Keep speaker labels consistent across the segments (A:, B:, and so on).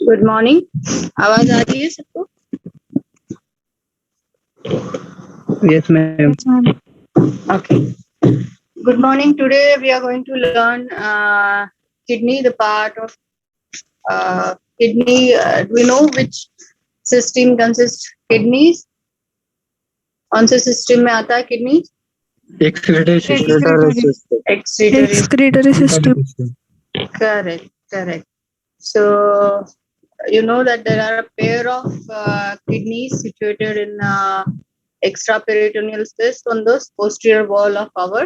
A: Good morning. आवाज आ रही है सबको?
B: Yes, ma'am.
A: Okay. Good morning. Today we are going to learn kidney, the part of kidney. Do we know which system consists kidneys? कौन से system में आता है kidney?
B: Excretory system.
A: Excretory system. Correct. So you know that there are a pair of kidneys situated in extraperitoneal space on the posterior wall of our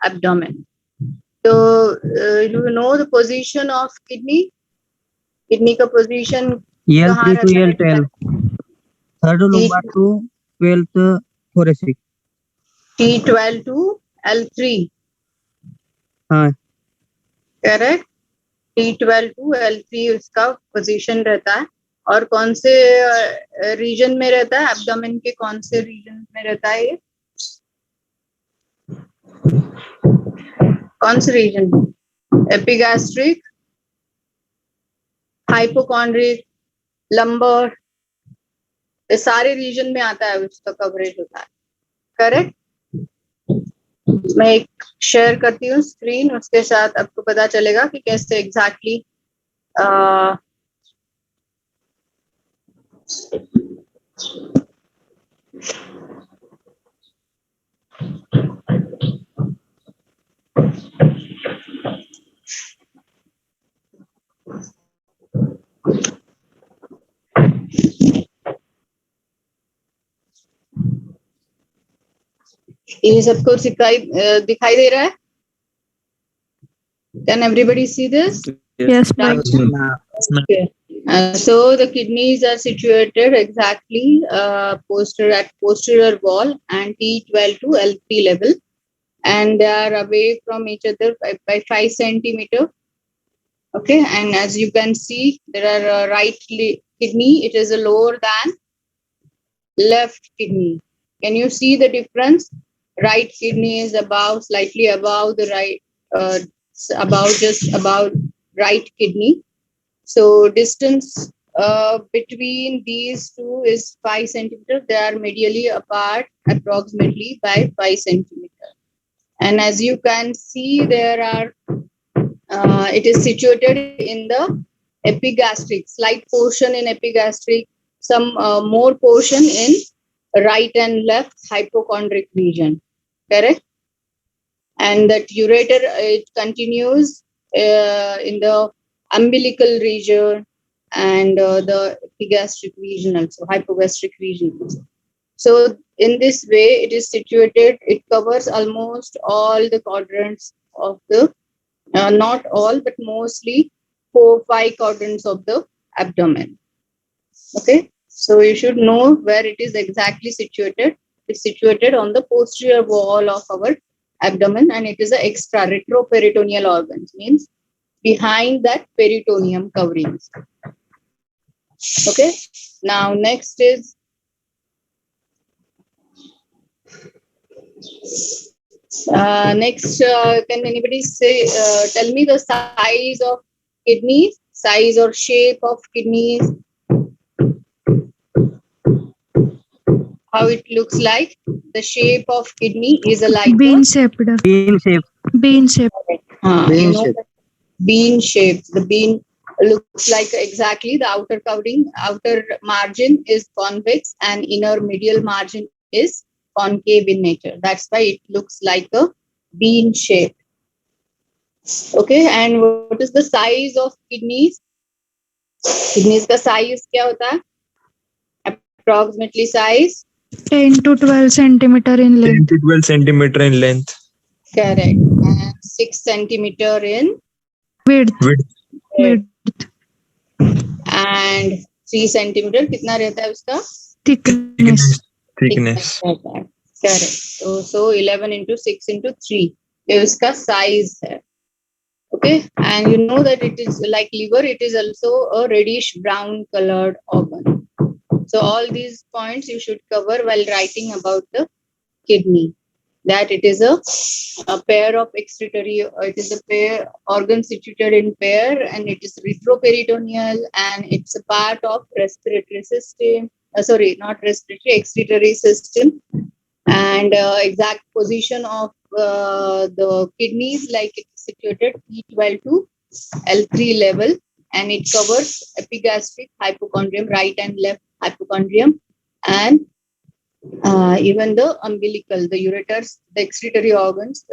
A: abdomen. So you know the position of kidney? Kidney का position कहाँ
B: L3 to
A: रहता है?
B: L12. Third lumbar to 12th thoracic.
A: T12 to L3.
B: हाँ.
A: Correct. T12 to L3 उसका position रहता है। और कौन से रीजन में रहता है? एब्डोमेन के कौन से रीजन में रहता है ये? कौन से रीजन? एपिगैस्ट्रिक, हाइपोकॉन्ड्रिक, लंबर, ये सारे रीजन में आता है, उसका कवरेज होता है। करेक्ट। मैं एक शेयर करती हूँ स्क्रीन, उसके साथ आपको पता चलेगा कि कैसे एग्जैक्टली ये सबको दिखाई दे रहा है? Can everybody see this?
B: Yes,
A: ma'am. Okay. So the kidneys are situated exactly at posterior wall and T12 to L3 level, and they are away from each other by 5 centimeter. Okay, and as you can see, there are right kidney. It is lower than left kidney. Can you see the difference? Right kidney is slightly above the right, just about right kidney. So distance between these two is 5 centimeters. They are medially apart approximately by 5 centimeters. And as you can see, there are it is situated in the epigastric, slight portion in epigastric, some more portion in right and left hypochondric region. Correct? And that ureter, it continues in the umbilical region and the epigastric region, also hypogastric region. So in this way, it is situated. It covers almost all the quadrants of the, not all, but mostly 4-5 quadrants of the abdomen. Okay, so you should know where it is exactly situated. It's situated on the posterior wall of our abdomen, and it is an extra retroperitoneal organs, means behind that peritoneum coverings. Okay, now next is can anybody say tell me the size of kidneys, size or shape of kidneys, how it looks like? The shape of kidney is like
C: bean shaped.
B: Bean shape.
C: Bean shape.
B: Bean shape.
A: Bean shape. The bean looks like exactly the outer covering, outer margin is convex and inner medial margin is concave in nature. That's why it looks like a bean shape. Okay, and what is the size of kidneys? Kidneys का size क्या होता है? Approximately size
C: 10 to 12 centimeter in
D: 10
C: length.
D: to 12 centimeter in length.
A: Correct. And 6 centimeter in
C: Width.
D: Width.
A: and 3 centimeter कितना रहता है उसका?
C: Thickness.
D: Thickness.
A: Correct. So 11 into 6 into 3 ये उसका size है. Okay, and you know that it is like liver, it is also a reddish brown colored organ. So all these points you should cover while writing about the kidney. that it is a pair of excretory, it is a pair organ situated in pair, and it is retroperitoneal, and it's a part of respiratory system. Sorry, not respiratory, excretory system. And exact position of the kidneys, like it is situated T12 to L3 level, and it covers epigastric hypochondrium, right and left hypochondrium, and even the umbilical, the ureters, the excretory organs,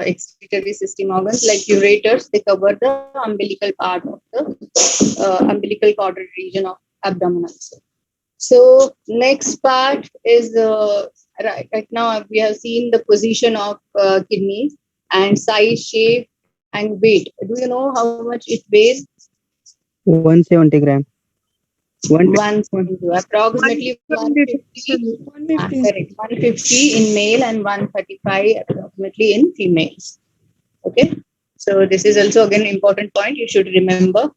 A: excretory system organs like ureters, they cover the umbilical part of the umbilical caudal region of abdominal. So next part is right now we have seen the position of kidneys and size, shape, and weight. Do you know how much it weighs?
B: 170 gram.
A: 172, approximately 150. Correct. 150 in male and 135 approximately in females. Okay. So this is also again important point. You should remember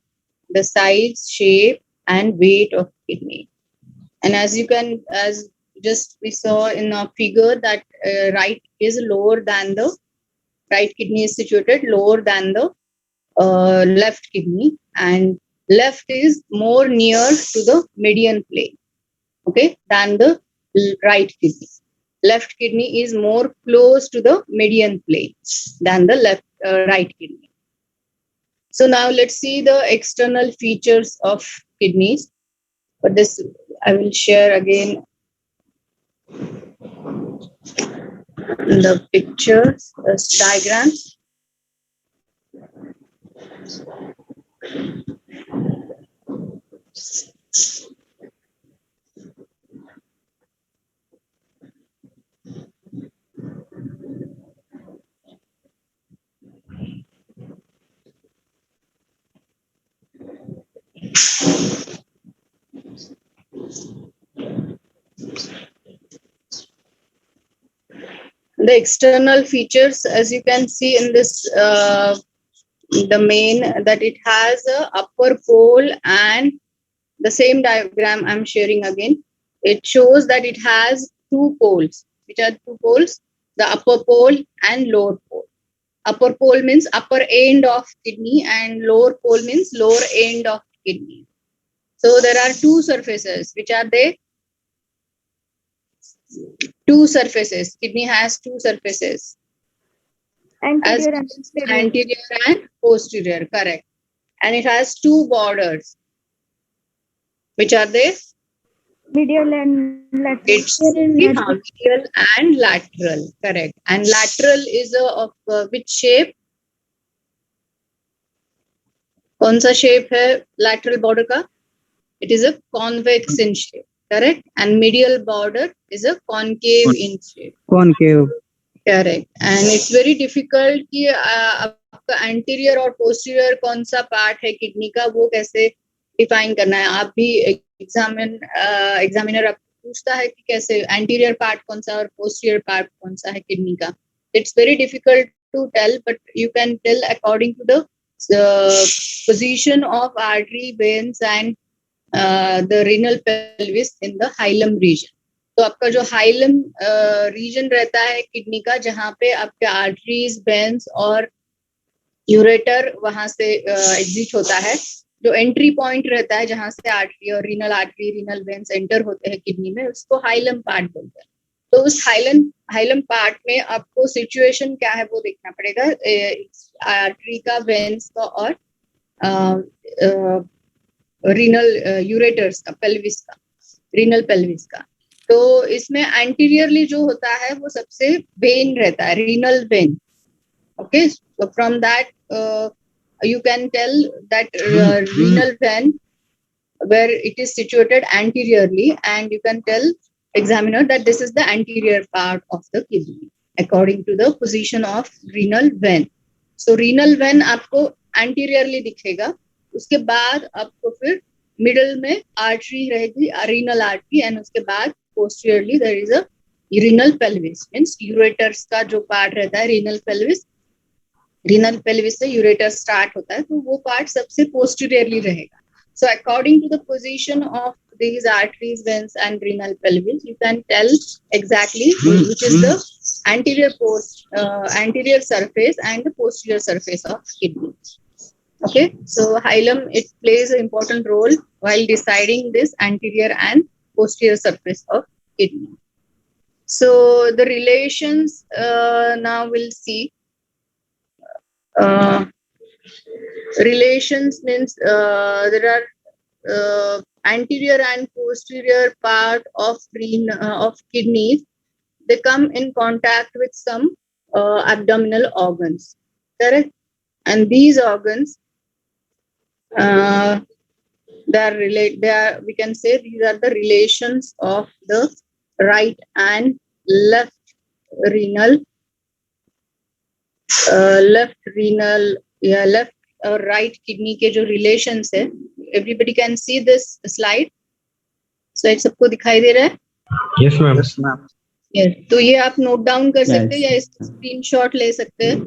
A: the size, shape, and weight of kidney. And as just we saw in a figure that right is lower than the right kidney is situated lower than the left kidney, and left is more near to the median plane, okay, than the right kidney. Left kidney is more close to the median plane than the right kidney. So now let's see the external features of kidneys. But this I will share again the pictures, diagrams. The external features, as you can see in this, the main, that it has a upper pole, and the same diagram I'm sharing again. It shows that it has two poles. Which are two poles? The upper pole and lower pole. Upper pole means upper end of kidney, and lower pole means lower end of kidney. So there are two surfaces. Which are they? Two surfaces. Kidney has two surfaces. Anterior and posterior, correct. And it has two borders. Which are they?
E: Medial and lateral.
A: It's medial and lateral, correct. And lateral is of which shape? कौन सा shape है lateral border का? It is a convex in shape, correct. And medial border is a concave in shape.
B: Concave.
A: Correct. And it's very difficult कि आपका anterior और posterior कौन सा part है kidney का, वो कैसे define करना है. आप भी examiner आपको पूछता है कि कैसे anterior part कौन सा और posterior part कौन सा है kidney का. It's very difficult to tell, but you can tell according to the position of artery, veins, and the renal pelvis in the hilum region. तो आपका जो हाइलम रीजन रहता है किडनी का, जहाँ पे आपके आर्टरीज, वेन्स और यूरेटर वहां से एग्जिट होता है, जो एंट्री पॉइंट रहता है जहां से आर्टरी और आर्टरी, रीनल वेन्स एंटर होते हैं किडनी में, उसको हाइलम पार्ट बोलते हैं. तो उस हाइलम पार्ट में आपको सिचुएशन क्या है वो देखना पड़ेगा, आर्टरी का, वेन्स का और रीनल यूरेटर्स का, पेल्विस का, रीनल पेल्विस का. तो इसमें एंटीरियरली जो होता है वो सबसे वेन रहता है, renal vein. Okay, so from that you can tell that renal vein where it is situated anteriorly, and you can tell examiner that this is the anterior part of the kidney according to the position of renal vein. So renal vein आपको anteriorly दिखेगा. उसके बाद आपको फिर middle में artery रहेगी, renal artery, and उसके बाद posteriorly there is a renal pelvis, means ureters का जो part रहता है renal pelvis, renal pelvis से ureter start होता है, तो वो part सबसे posteriorly रहेगा. So according to the position of these arteries, veins, and renal pelvis, you can tell exactly which is the anterior surface and the posterior surface of kidney. Okay, so hilum, it plays an important role while deciding this anterior and posterior surface of kidney. So the relations, now we'll see. Relations means there are anterior and posterior part of kidneys. They come in contact with some abdominal organs, correct? And these organs, we can say these are the relations of the right and left renal, left और right kidney के जो relations है. Everybody can see this slide. Slide सबको दिखाई दे रहा है?
D: Yes, ma'am.
B: Yes, ma'am.
A: Yes. तो ये आप नोट डाउन कर सकते हैं या इसका स्क्रीनशॉट ले सकते हैं.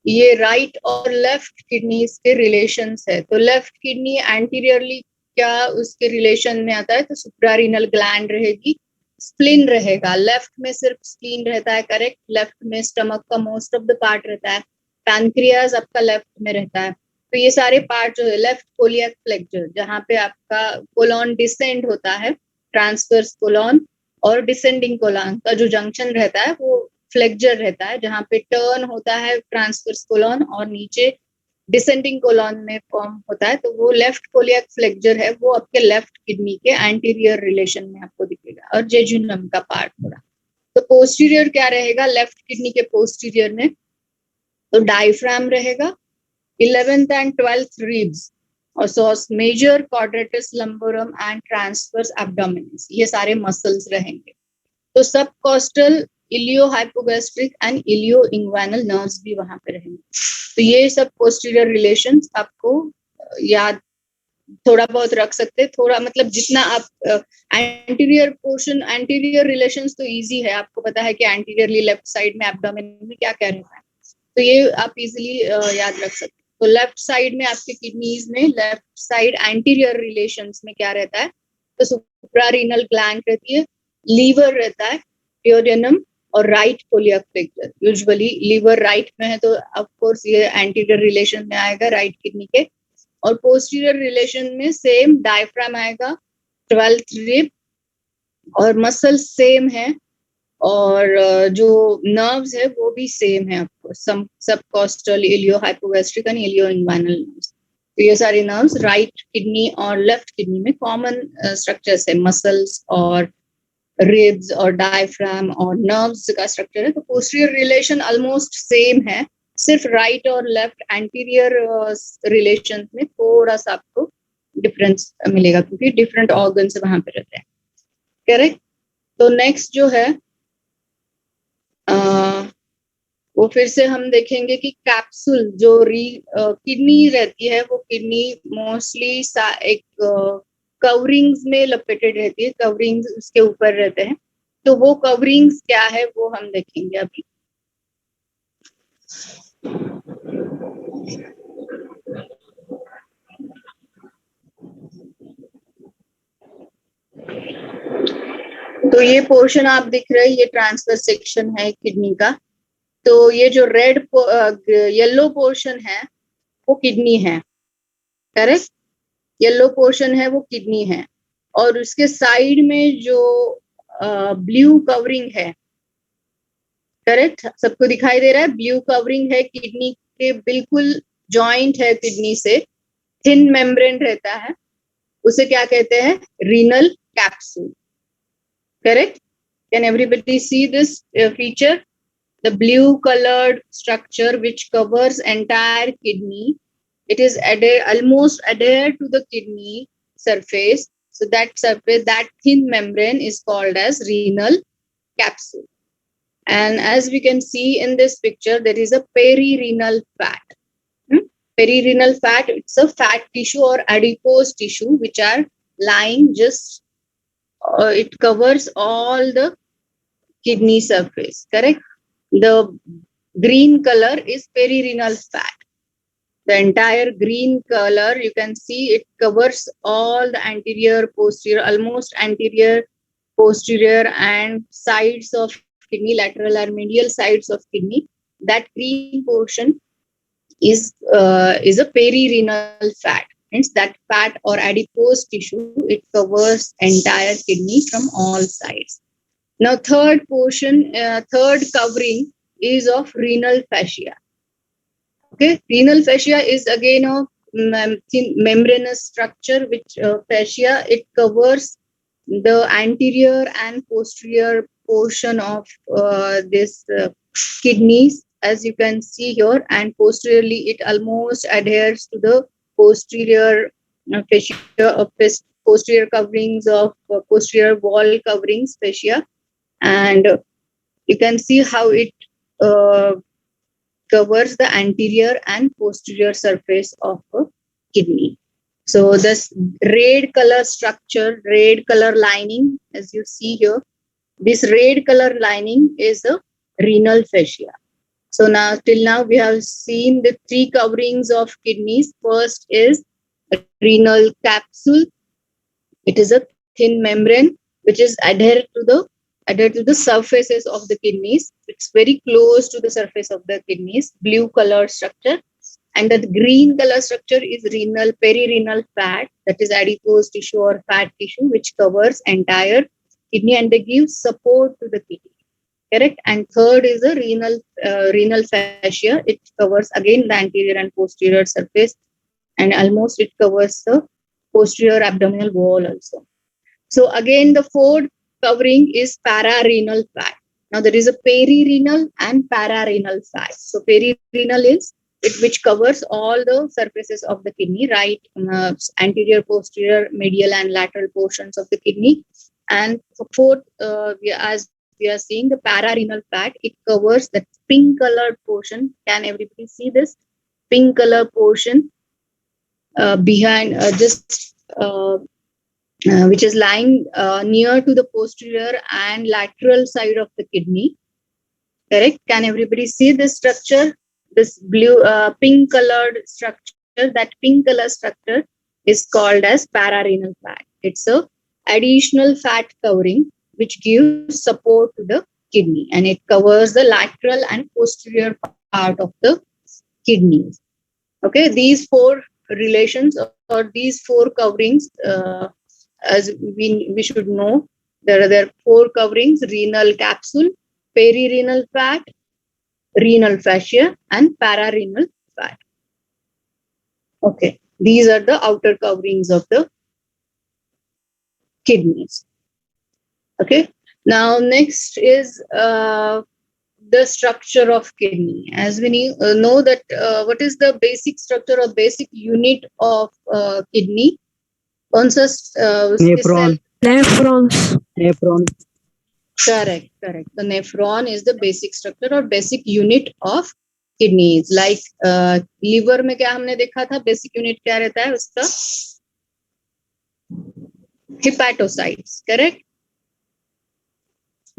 A: ये राइट और लेफ्ट किडनीज के रिलेशंस है. तो लेफ्ट किडनी एंटीरियरली क्या उसके रिलेशन में आता है? तो सुप्रारीनल ग्लैंड रहेगी, स्प्लीन रहेगा. लेफ्ट में सिर्फ स्प्लीन रहता है, करेक्ट. लेफ्ट में स्टमक का मोस्ट ऑफ द पार्ट रहता है. पैनक्रियाज आपका लेफ्ट में रहता है. तो ये सारे पार्ट जो है, लेफ्ट कोलियक फ्लेक्सर जहाँ पे आपका कोलॉन डिसेंड होता है, ट्रांसवर्स कोलॉन और डिसेंडिंग कोलॉन का जो जंक्शन रहता है वो फ्लेक्सर रहता है, जहाँ पे टर्न होता है ट्रांसवर्स कोलॉन और नीचे डिसेंडिंग कोलॉन में फॉर्म होता है. तो वो लेफ्ट कोलियक फ्लेक्सर है, वो आपके लेफ्ट किडनी के एंटीरियर रिलेशन में आपको दिखेगा. और जेजुनम का पार्ट थोड़ा. तो पोस्टीरियर क्या रहेगा लेफ्ट किडनी के पोस्टीरियर में? तो डायफ्राम रहेगा, 11th and 12th ribs, और major quadratus lumborum and transversus abdominis, ये सारे मसल्स रहेंगे. तो subcostal, iliohypogastric and ilioinguinal nerves भी वहां पे रहेंगे. तो ये सब पोस्टीरियर रिलेशंस आपको याद थोड़ा बहुत रख सकते हैं. थोड़ा मतलब जितना आप एंटीरियर पोर्शन, एंटीरियर रिलेशंस तो इजी है, आपको पता है कि एंटीरियरली लेफ्ट साइड में एब्डोमेन में क्या क्या रहता है, तो ये आप इजीली याद रख सकते हैं. तो लेफ्ट साइड में आपके किडनीज में लेफ्ट साइड एंटीरियर रिलेशंस में क्या रहता है? तो सुप्रारीनल ग्लैंड रहती है, लीवर रहता है, ड्यूडेनम और right colic flexure. Usually liver right में है तो ऑफ कोर्स ये एंटीरियर रिलेशन में आएगा राइट किडनी के. और पोस्टीरियर रिलेशन में सेम डायफ्राम आएगा, 12th रिब, और मसल सेम है, और जो नर्व्स है वो भी सेम है आपको, subcostal, iliohypogastric and ilioinguinal nerves. तो ये सारे नर्व्स राइट किडनी और लेफ्ट किडनी में कॉमन स्ट्रक्चर्स है, मसल्स और रिब्स और डायफ्राम और नर्व्स का स्ट्रक्चर है. तो पोस्टीरियर रिलेशन ऑलमोस्ट सेम है, सिर्फ राइट और लेफ्ट एंटीरियर रिलेशन में थोड़ा सा आपको डिफरेंस मिलेगा क्योंकि डिफरेंट ऑर्गन्स वहां पे रहते हैं, करेक्ट. तो नेक्स्ट जो है वो फिर से हम देखेंगे कि कैप्सूल जो किडनी रहती है, वो किडनी मोस्टली एक कवरिंग्स में लपेटेड रहती है, कवरिंग्स उसके ऊपर रहते हैं. तो वो कवरिंग्स क्या है वो हम देखेंगे अभी. तो ये पोर्शन आप दिख रहे हैं, ये ट्रांसफर सेक्शन है किडनी का. तो ये जो रेड येलो पोर्शन है वो किडनी है, करेक्ट. येलो पोर्शन है वो किडनी है, और उसके साइड में जो ब्लू कवरिंग है, करेक्ट, सबको दिखाई दे रहा है. ब्लू कवरिंग है किडनी के बिल्कुल जॉइंट है किडनी से, थिन मेम्ब्रेन रहता है, उसे क्या कहते हैं? Renal capsule, correct. Can everybody see this feature? The blue colored structure which covers entire kidney, it is almost adhered to the kidney surface. So that surface, that thin membrane is called as renal capsule. And as we can see in this picture, there is a perirenal fat. Perirenal fat, it's a fat tissue or adipose tissue which are lying just it covers all the kidney surface, correct. The green color is perirenal fat. The entire green color, you can see it covers all the anterior, posterior, almost anterior, posterior and sides of kidney, lateral or medial sides of kidney, that green portion is a perirenal fat. Hence, that fat or adipose tissue, it covers entire kidney from all sides. Now, third covering is of renal fascia. Okay, renal fascia is again a thin membranous structure, which fascia, it covers the anterior and posterior portion of this kidneys, as you can see here, and posteriorly it almost adheres to the posterior fascia of posterior coverings of posterior wall coverings fascia, and you can see how it covers the anterior and posterior surface of a kidney. So this red color structure, red color lining, as you see here, this red color lining is the renal fascia. So now, till now, we have seen the three coverings of kidneys. First is renal capsule. It is a thin membrane which is adhered to the surfaces of the kidneys. It's very close to the surface of the kidneys, blue color structure. And the green color structure is renal perirenal fat, that is adipose tissue or fat tissue, which covers entire kidney and they give support to the kidney. Correct. And third is the renal fascia. It covers again the anterior and posterior surface, and almost it covers the posterior abdominal wall also. So again, the fourth covering is pararenal fat. Now there is a perirenal and pararenal fat. So perirenal is it which covers all the surfaces of the kidney, right? Anterior, posterior, medial, and lateral portions of the kidney. And fourth, as we are seeing the pararenal fat, it covers the pink colored portion. Can everybody see this pink color portion behind which is lying near to the posterior and lateral side of the kidney? Correct. Can everybody see this structure? This blue pink colored structure, that pink color structure is called as pararenal fat. It's a additional fat covering which gives support to the kidney, and it covers the lateral and posterior part of the kidneys. Okay, these four relations or these four coverings, as we should know, there are four coverings: renal capsule, perirenal fat, renal fascia, and pararenal fat. Okay, these are the outer coverings of the kidneys. Okay, now next is the structure of kidney. As we know that what is the basic structure or basic unit of kidney?
B: Nephron. Nephron.
A: Correct. The nephron is the basic structure or basic unit of kidneys. Like liver में क्या हमने देखा था? Basic unit क्या रहता है उसका? Hepatocytes. Correct.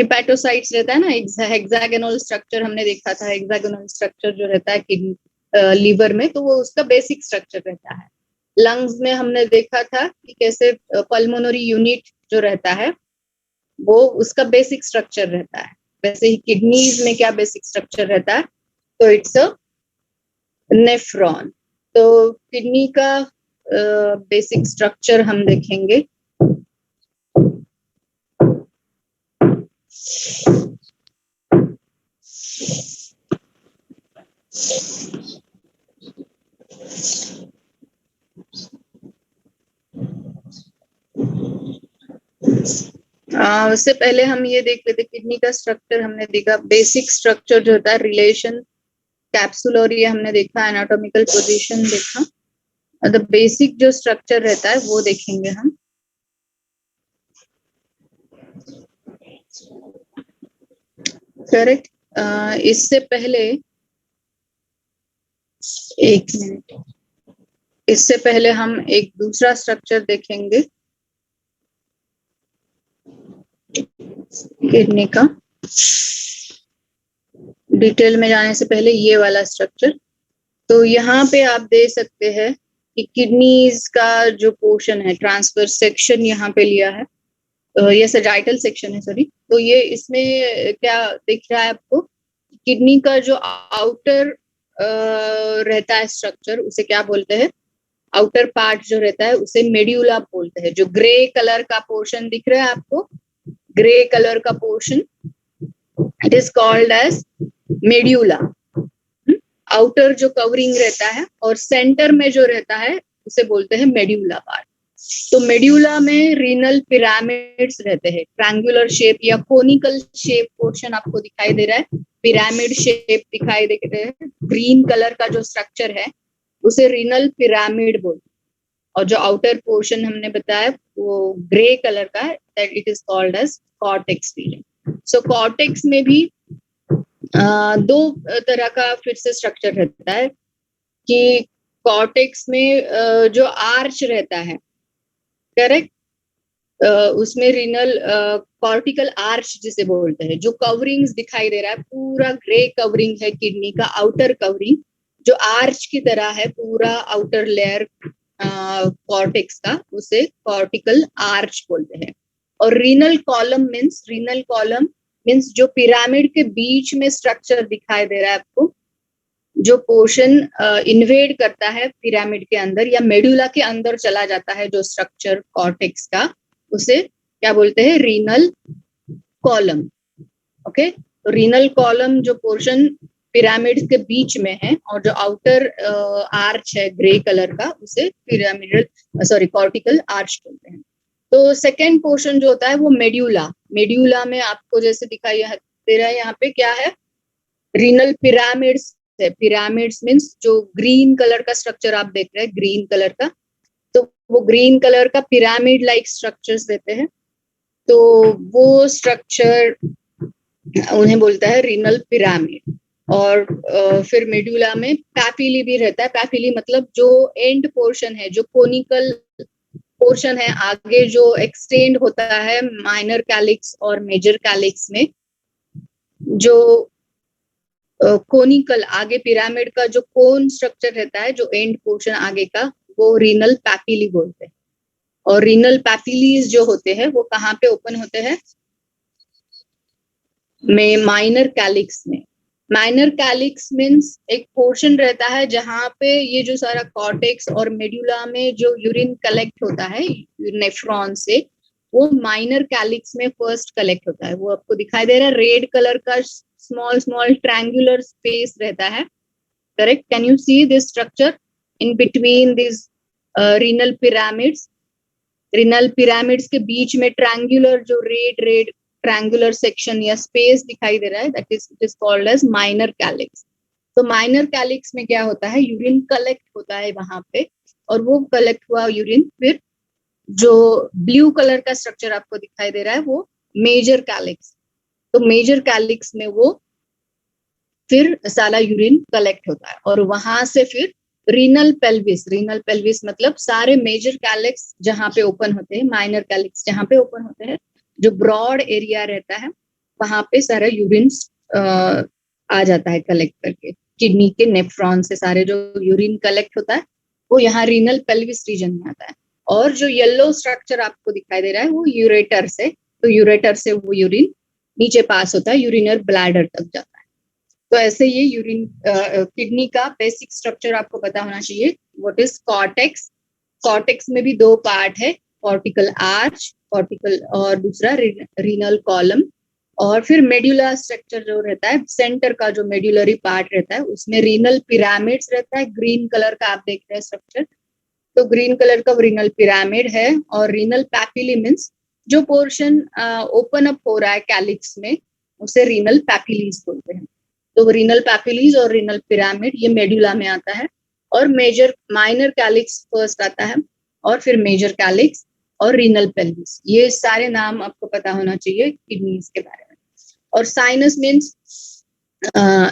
A: Hepatocytes रहता है ना, hexagonal structure हमने देखा था. Hexagonal structure जो रहता है किडनी लीवर में, तो वो उसका बेसिक स्ट्रक्चर रहता है. लंग्स में हमने देखा था कि कैसे पल्मोनरी यूनिट जो रहता है वो उसका बेसिक स्ट्रक्चर रहता है. वैसे ही किडनीज में क्या बेसिक स्ट्रक्चर रहता है? तो इट्स अ नेफ्रॉन. तो किडनी का बेसिक स्ट्रक्चर हम देखेंगे. उससे पहले हम ये देख लेते किडनी का स्ट्रक्चर. हमने देखा बेसिक स्ट्रक्चर जो होता है, रिलेशन कैप्सूल, और ये हमने देखा एनाटॉमिकल पोजीशन देखा. द बेसिक जो स्ट्रक्चर रहता है वो देखेंगे हम. करेक्ट. इससे पहले एक मिनट, इससे पहले हम एक दूसरा स्ट्रक्चर देखेंगे किडनी का. डिटेल में जाने से पहले ये वाला स्ट्रक्चर. तो यहाँ पे आप दे सकते हैं कि किडनीज का जो पोर्शन है, ट्रांसफर सेक्शन यहाँ पे लिया है. ये सजाइटल सेक्शन है, सॉरी, तो ये इसमें क्या दिख रहा है आपको, किडनी का जो आउटर रहता है स्ट्रक्चर उसे क्या बोलते हैं, आउटर पार्ट जो रहता है उसे मेड्यूला बोलते हैं। जो ग्रे कलर का पोर्शन दिख रहा है आपको, ग्रे कलर का portion, it is called as medulla. Outer जो कवरिंग रहता है और सेंटर में जो रहता है उसे बोलते हैं मेड्यूला पार्ट। तो मेड्यूला में रीनल पिरामिड्स रहते हैं, ट्रायंगुलर शेप या कोनिकल शेप पोर्शन आपको दिखाई दे रहा है, पिरामिड शेप दिखाई दे रहे हैं। ग्रीन कलर का जो स्ट्रक्चर है उसे रीनल पिरामिड बोलते हैं, और जो आउटर पोर्शन हमने बताया वो ग्रे कलर का है, that it is called as cortex region. So cortex में भी दो तरह का फिर से स्ट्रक्चर रहता है कि कॉर्टेक्स में जो आर्च रहता है, करेक्ट, उसमें रीनल कॉर्टिकल आर्च जिसे बोलते हैं, जो कवरिंग्स दिखाई दे रहा है पूरा ग्रे कवरिंग है किडनी का, आउटर कवरिंग जो आर्च की तरह है, पूरा आउटर लेयर कॉर्टेक्स का, उसे कॉर्टिकल आर्च बोलते हैं। और रीनल कॉलम मीन्स जो पिरामिड के बीच में स्ट्रक्चर दिखाई दे रहा है आपको, जो पोर्शन इन्वेड करता है पिरामिड के अंदर या मेडुला के अंदर चला जाता है, जो स्ट्रक्चर कॉर्टेक्स का, उसे क्या बोलते हैं, रीनल कॉलम। ओके, तो रीनल कॉलम जो पोर्शन पिरामिड के बीच में है और जो आउटर आर्च है ग्रे कलर का, उसे पिरामिडल कॉर्टिकल आर्च बोलते हैं। तो सेकेंड पोर्शन जो होता है वो मेड्यूला में आपको जैसे दिखाई दे रहा है यहाँ पे क्या है, रीनल पिरामिड्स है। पिरामिड्स मीन्स जो ग्रीन कलर का स्ट्रक्चर आप देख रहे हैं, ग्रीन कलर का, तो वो ग्रीन कलर का पिरामिड लाइक स्ट्रक्चर्स देते हैं, तो वो स्ट्रक्चर उन्हें बोलता है रीनल पिरामिड। और फिर मेडुला में पैपिली भी रहता है। पैपिली मतलब जो एंड पोर्शन है, जो कोनिकल पोर्शन है, आगे जो एक्सटेंड होता है माइनर कैलिक्स और मेजर कैलिक्स में, जो कोनिकल आगे पिरामिड का जो कोन स्ट्रक्चर रहता है, जो एंड पोर्शन आगे का, वो रीनल पैपिली बोलते हैं। और रीनल पैपिलीज जो होते हैं वो कहाँ पे ओपन होते हैं, में माइनर कैलिक्स में। माइनर कैलिक्स मीन्स एक पोर्शन रहता है जहाँ पे ये जो सारा कॉर्टेक्स और मेडुला में जो यूरिन कलेक्ट होता है नेफ्रॉन से, वो माइनर कैलिक्स में फर्स्ट कलेक्ट होता है। वो आपको दिखाई दे रहा है, रेड कलर का स्मॉल ट्रायंगुलर स्पेस रहता है, correct. Can you see this structure in between this renal pyramids? Renal pyramids के बीच में ट्रायंगुलर जो रेड ट्रायंगुलर सेक्शन या स्पेस दिखाई दे रहा है, that is it is called as minor calyx. तो माइनर कैलिक्स में क्या होता है, यूरिन कलेक्ट होता है वहां पे, और वो कलेक्ट हुआ यूरिन फिर जो ब्लू कलर का स्ट्रक्चर आपको दिखाई दे रहा है वो मेजर कैलिक्स। तो मेजर कैलिक्स में वो फिर सारा यूरिन कलेक्ट होता है, और वहां से फिर रीनल पेल्विस मतलब सारे मेजर कैलिक्स जहाँ पे ओपन होते हैं, माइनर कैलिक्स जहाँ पे ओपन होते हैं, जो ब्रॉड एरिया रहता है वहां पे सारा यूरिन आ जाता है कलेक्ट करके। किडनी के नेफ्रॉन से सारे जो यूरिन कलेक्ट होता है वो यहाँ रीनल पेल्विस रीजन में आता है। और जो येलो स्ट्रक्चर आपको दिखाई दे रहा है वो यूरेटर से, तो यूरेटर से वो यूरिन नीचे पास होता है, यूरिनर ब्लैडर तक जाता है। तो ऐसे ये यूरिन किडनी का बेसिक स्ट्रक्चर आपको पता होना चाहिए। What is cortex? कॉर्टेक्स में भी दो पार्ट है, कॉर्टिकल आर्च, कॉर्टिकल, और दूसरा रीनल कॉलम। और फिर मेडुला स्ट्रक्चर जो रहता है, सेंटर का जो मेडुलरी पार्ट रहता है उसमें रीनल पिरामिड्स रहता है, ग्रीन कलर का आप देख रहे हैं स्ट्रक्चर, तो ग्रीन कलर का रीनल पिरामिड है। और रीनल पैपिली मीन्स जो पोर्शन ओपन अप हो रहा है कैलिक्स में उसे रीनल पैपिलीज बोलते हैं। तो रीनल पैपिलीज और रीनल पिरामिड ये मेडुला में आता है, और माइनर कैलिक्स फर्स्ट आता है, और फिर मेजर कैलिक्स और रीनल पेल्विस। ये सारे नाम आपको पता होना चाहिए किडनीज के बारे में। और साइनस मीन्स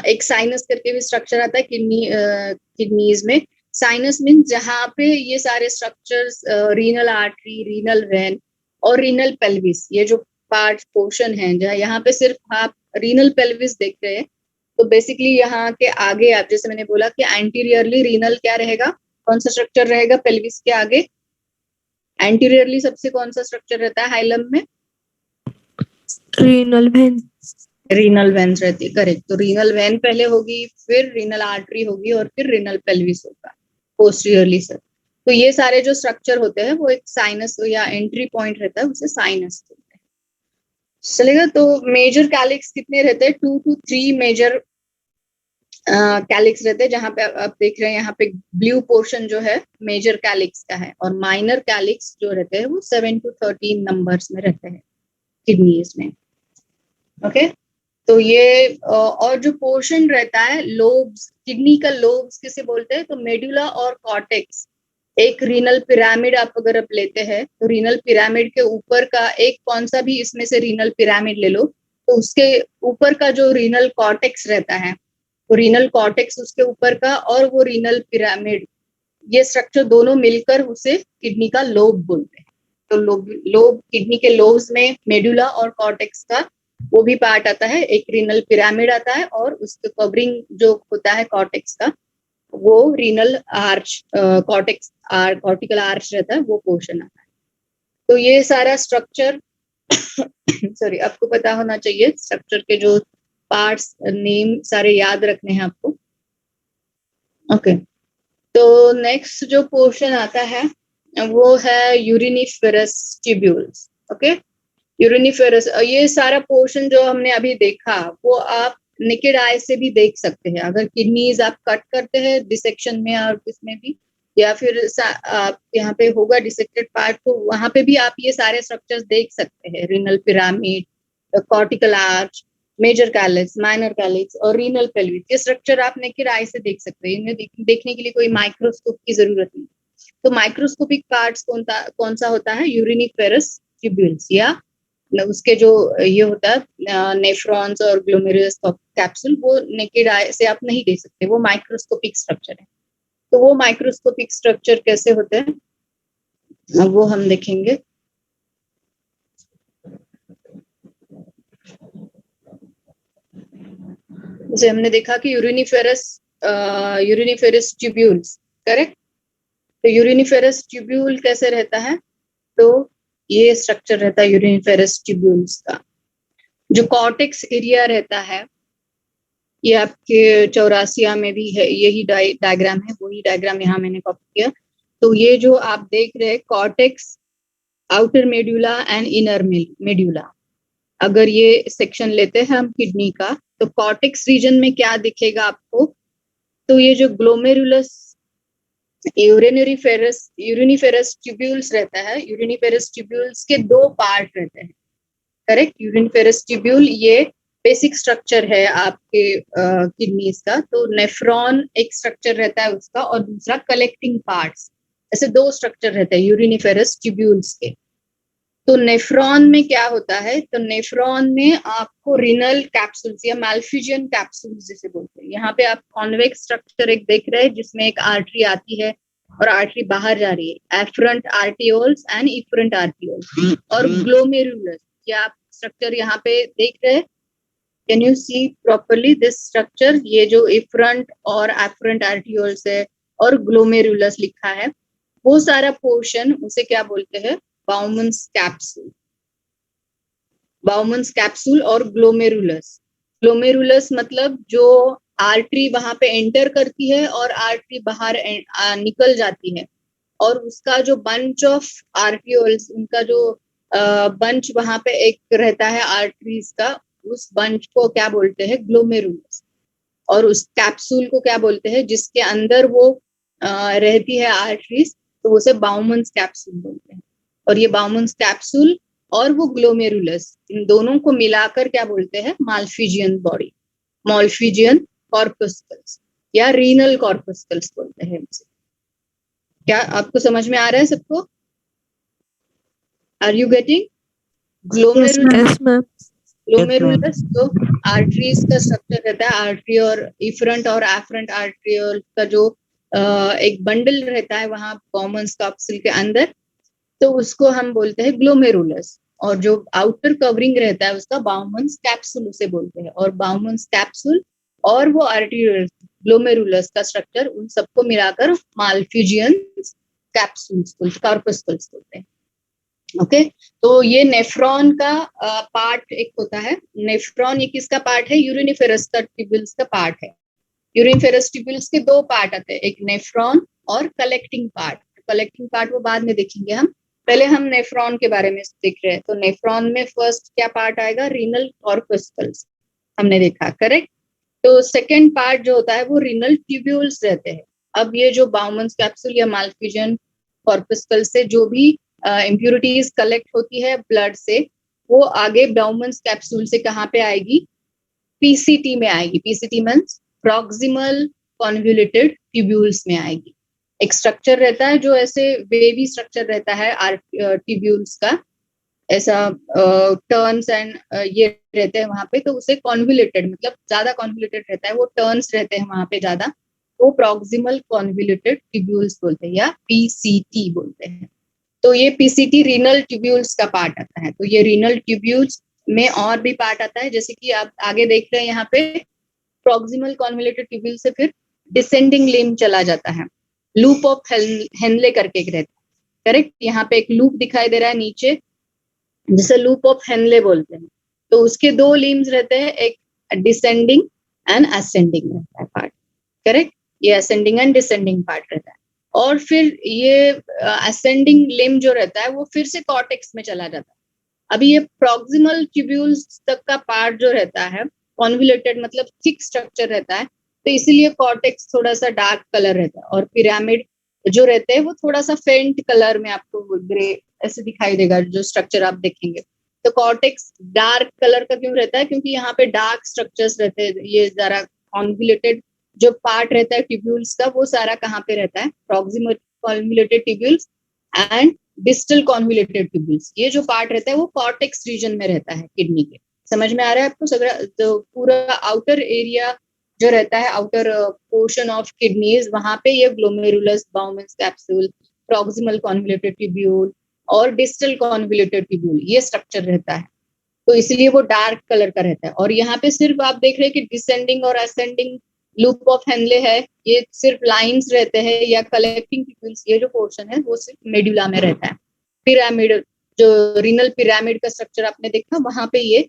A: एक साइनस करके भी स्ट्रक्चर आता है किडनीज में। साइनस मीन्स जहाँ पे ये सारे structures renal artery, renal vein और रीनल पेल्विस, ये जो पार्ट पोर्शन है जहाँ यहाँ पे सिर्फ आप रीनल पेल्विस देख रहे हैं, तो बेसिकली यहाँ के आगे आप, जैसे मैंने बोला कि एंटीरियरली रीनल क्या रहेगा, कौन सा स्ट्रक्चर रहेगा पेल्विस के आगे? एंटीरियरली सबसे कौन सा स्ट्रक्चर रहता है हाइलम में?
C: Renal vein.
A: रीनल वेन्स रहती है, करेक्ट। तो रीनल वेन पहले होगी, फिर रीनल आर्टरी होगी और फिर रीनल पेल्विस होगा पोस्टीरियरली सर। तो ये सारे जो स्ट्रक्चर होते हैं वो एक साइनस या एंट्री पॉइंट रहता है, उसे साइनस बोलते हैं। चलेगा। तो मेजर कैलिक्स कितने रहते हैं? 2 to 3 मेजर कैलिक्स रहते हैं, जहां पे आप देख रहे हैं यहाँ पे ब्लू पोर्शन जो है मेजर कैलिक्स का है, और माइनर कैलिक्स जो रहते हैं वो 7 to 13 नंबर्स में रहते हैं किडनीज में। ओके। तो ये और जो पोर्शन रहता है लोब्स, किडनी का लोब्स किसे बोलते हैं? तो मेडुला और कॉर्टेक्स। एक रीनल पिरामिड आप अगर आप लेते हैं तो रीनल पिरामिड के ऊपर का एक कौन सा भी इसमें से रीनल पिरामिड ले लो, तो उसके ऊपर का जो रीनल कॉर्टेक्स रहता है, वो रीनल कॉर्टेक्स उसके ऊपर का और वो रीनल पिरामिड, ये स्ट्रक्चर दोनों मिलकर उसे किडनी का लोब बोलते हैं। तो लोब किडनी के लोब्स में मेडुला और कॉर्टेक्स का वो भी पार्ट आता है, एक रीनल पिरामिड आता है और उसके कवरिंग जो होता है कॉर्टेक्स का, वो renal arch, cortex cortical arch रहता है, वो पोर्शन आता है। तो ये सारा स्ट्रक्चर सॉरी आपको पता होना चाहिए, स्ट्रक्चर के जो पार्ट्स नेम सारे याद रखने हैं आपको। ओके। तो नेक्स्ट जो पोर्शन आता है वो है यूरिनिफेरस ट्यूब्यूल्स। ओके। यूरिनिफेरस, ये सारा पोर्शन जो हमने अभी देखा वो आप नेकेड आई से भी देख सकते हैं, अगर किडनीज आप कट करते हैं डिसेक्शन में और किसमें भी, या फिर आप यहाँ पे होगा डिसेक्टेड पार्ट, तो वहां पे भी आप ये सारे स्ट्रक्चर्स देख सकते हैं, renal pyramid, cortical arch, major calyx, minor calyx और रीनल पेल्विस। ये स्ट्रक्चर आप नेकेड आई से देख सकते हैं, इन्हें देखने के लिए कोई माइक्रोस्कोप की जरूरत नहीं। तो माइक्रोस्कोपिक पार्ट्स कौन सा होता है? यूरिनिफेरस ट्यूब्यूल्स, या उसके जो ये होता है नेफ्रॉन्स और ग्लोमेरुलस कैप्सूल, वो नेकेड आई से आप नहीं देख सकते, वो माइक्रोस्कोपिक स्ट्रक्चर है। तो वो माइक्रोस्कोपिक स्ट्रक्चर कैसे होते हैं वो हम देखेंगे। जैसे हमने देखा कि यूरिनिफेरस ट्यूब्यूल्स, करेक्ट। तो यूरिनिफेरस ट्यूब्यूल कैसे रहता है? तो ये स्ट्रक्चर रहता है यूरिनिफेरस ट्यूब्यूल्स का। जो कॉर्टेक्स एरिया रहता है, ये आपके 84 में भी है, यही डायग्राम है, वही डायग्राम यहाँ मैंने कॉपी किया। तो ये जो आप देख रहे हैं cortex, outer medulla and inner medulla, अगर ये सेक्शन लेते हैं हम किडनी का, तो कॉर्टेक्स रीजन में क्या दिखेगा आपको? तो ये जो ग्लोमेरुलस यूरिनिफेरस ट्यूब्यूल्स रहता है, यूरिनिफेरस ट्यूब्यूल्स के 2 पार्ट रहते हैं, करेक्ट। यूरिनिफेरस ट्यूब्यूल ये बेसिक स्ट्रक्चर है आपके किडनीज का। तो नेफ्रॉन एक स्ट्रक्चर रहता है उसका, और दूसरा कलेक्टिंग पार्ट्स, ऐसे 2 स्ट्रक्चर रहते हैं यूरिनिफेरस ट्यूब्यूल्स के। तो नेफ्रॉन में क्या होता है? तो नेफ्रॉन में आपको रिनल कैप्सूल्स या मैल्फिजियन कैप्सूल्स जिसे बोलते हैं, यहाँ पे आप कॉन्वेक्स स्ट्रक्चर एक देख रहे हैं जिसमें एक आर्टरी आती है और आर्टरी बाहर जा रही है, एफरंट आर्टियोल्स एंड इफरंट आर्टियोल्स, और ग्लोमेरुलस, क्या आप स्ट्रक्चर यहाँ पे देख रहे हैं? Can you see properly this structure? ये जो इफरंट और एफरंट आर्टियोल्स है और ग्लोमेरुलस लिखा है, वो सारा पोर्शन उसे क्या बोलते हैं? बाउमन्स कैप्सूल। बाउमन्स कैप्सूल और ग्लोमेरुलस। ग्लोमेरुलस मतलब जो आर्टरी वहां पे एंटर करती है और आर्टरी बाहर निकल जाती है, और उसका जो बंच ऑफ आर्टियोल्स, उनका जो बंच वहां पे एक रहता है आर्टरीज का, उस बंच को क्या बोलते हैं? ग्लोमेरुलस। और उस कैप्सूल को क्या बोलते हैं जिसके अंदर वो रहती है आर्टरीज, तो उसे बाउमन्स कैप्सूल बोलते हैं। और ये बाउमन्स कैप्सूल और वो ग्लोमेरुलस, इन दोनों को मिलाकर क्या बोलते हैं? माल्फिजियन बॉडी, माल्फिजियन कॉर्पस्कल्स या रीनल कॉर्पस्कल्स बोलते हैं इसे। क्या आपको समझ में आ रहा है सबको? Are you getting? Glomerulus,
C: yes ma'am.
A: Glomerulus तो आर्टरीज का स्ट्रक्चर रहता है, आर्टरी और इफरंट और एफरंट आर्टरियोल का जो एक बंडल रहता है वहां बाउमन्स कैप्सूल के अंदर, तो उसको हम बोलते हैं ग्लोमेरुलस। और जो आउटर कवरिंग रहता है उसका बाउमन्स कैप्सूल उसे बोलते हैं। और बाउमन्स कैप्सूल और वो आर्टरियोल ग्लोमेरुलस का स्ट्रक्चर, उन सबको मिलाकर माल्फिजियन कैप्सूल्स कॉर्पस्कल्स बोलते हैं। ओके, तो ये नेफ्रॉन का पार्ट एक होता है। नेफ्रॉन ये किसका पार्ट है? यूरिनिफेरस ट्यूब्यूल्स का पार्ट है। यूरिनिफेरस ट्यूब्यूल्स के दो पार्ट आते हैं, एक नेफ्रॉन और कलेक्टिंग पार्ट। कलेक्टिंग पार्ट वो बाद में देखेंगे हम, पहले हम नेफ्रॉन के बारे में देख रहे हैं। तो नेफ्रॉन में फर्स्ट क्या पार्ट आएगा? रीनल कॉर्पस्कल्स, हमने देखा, करेक्ट। तो सेकेंड पार्ट जो होता है वो रीनल ट्यूब्यूल्स रहते हैं। अब ये जो बाउमन्स कैप्सूल या माल्फिजन कॉर्पस्कल से जो भी इम्प्यूरिटीज कलेक्ट होती है ब्लड से, वो आगे बाउमन्स कैप्सूल से कहाँ पे आएगी? पीसीटी में आएगी। PCT means proximal convoluted tubules में आएगी। एक स्ट्रक्चर रहता है जो ऐसे वेवी स्ट्रक्चर रहता है ट्यूब्यूल्स का, ऐसा टर्न्स एंड ये रहते हैं वहां पे, तो उसे कॉन्वोल्यूटेड मतलब ज्यादा कॉन्वोल्यूटेड रहता है, वो टर्न्स रहते हैं वहां पे ज्यादा, तो प्रॉक्सिमल कॉन्वोल्यूटेड ट्यूब्यूल्स बोलते हैं या पीसीटी बोलते हैं। तो ये पीसीटी रीनल ट्यूब्यूल्स का पार्ट आता है। तो ये रीनल ट्यूब्यूल्स में और भी पार्ट आता है, जैसे कि आप आगे देख रहे हैं यहाँ पे प्रॉक्सिमल कॉन्वोल्यूटेड ट्यूब्यूल से फिर डिसेंडिंग लिम्ब चला जाता है। लूप ऑफ हेनले करके एक रहता है, करेक्ट। यहाँ पे एक लूप दिखाई दे रहा है नीचे, जिसे लूप ऑफ हेनले बोलते हैं। तो उसके दो लिम्स रहते हैं, एक डिसेंडिंग एंड असेंडिंग रहता है पार्ट, करेक्ट। ये असेंडिंग एंड डिसेंडिंग पार्ट रहता है। और फिर ये असेंडिंग लिम्ब जो रहता है वो फिर से कॉर्टेक्स में चला जाता है। अभी ये प्रॉक्सिमल ट्यूब्यूल्स तक का पार्ट जो रहता है कॉन्वोल्यूटेड मतलब थिक स्ट्रक्चर रहता है, तो इसीलिए कॉर्टेक्स थोड़ा सा डार्क कलर रहता है, और पिरामिड जो रहते हैं वो थोड़ा सा फेंट कलर में आपको ग्रे ऐसे दिखाई देगा जो स्ट्रक्चर आप देखेंगे। तो कॉर्टेक्स डार्क कलर का क्यों रहता है? क्योंकि यहाँ पे डार्क स्ट्रक्चर्स रहते हैं। ये जरा कॉन्वोल्यूटेड जो पार्ट रहता है ट्यूब्यूल्स का वो सारा कहाँ पे रहता है? Proximal convoluted tubules and distal convoluted tubules, ये जो पार्ट रहता है वो कॉर्टेक्स रीजन में रहता है किडनी के। समझ में आ रहा है आपको? सगरा तो पूरा आउटर एरिया जो रहता है, आउटर पोर्शन ऑफ किडनीज, वहां पे ये glomerulus, Bowman's capsule, proximal convoluted tubule और डिस्टल कॉन्वोल्यूटेड ट्यूब्यूल, ये स्ट्रक्चर रहता है। तो इसलिए वो डार्क कलर का रहता है। और यहाँ पे सिर्फ आप देख रहे हैं कि डिसेंडिंग और असेंडिंग लूप ऑफ हेनले है, ये सिर्फ लाइंस रहते हैं, या कलेक्टिंग ट्यूब्यूल्स ये जो पोर्शन है वो सिर्फ मेडुला में रहता है। पिरामिड जो रीनल पिरामिड का स्ट्रक्चर आपने देखा, वहां पे ये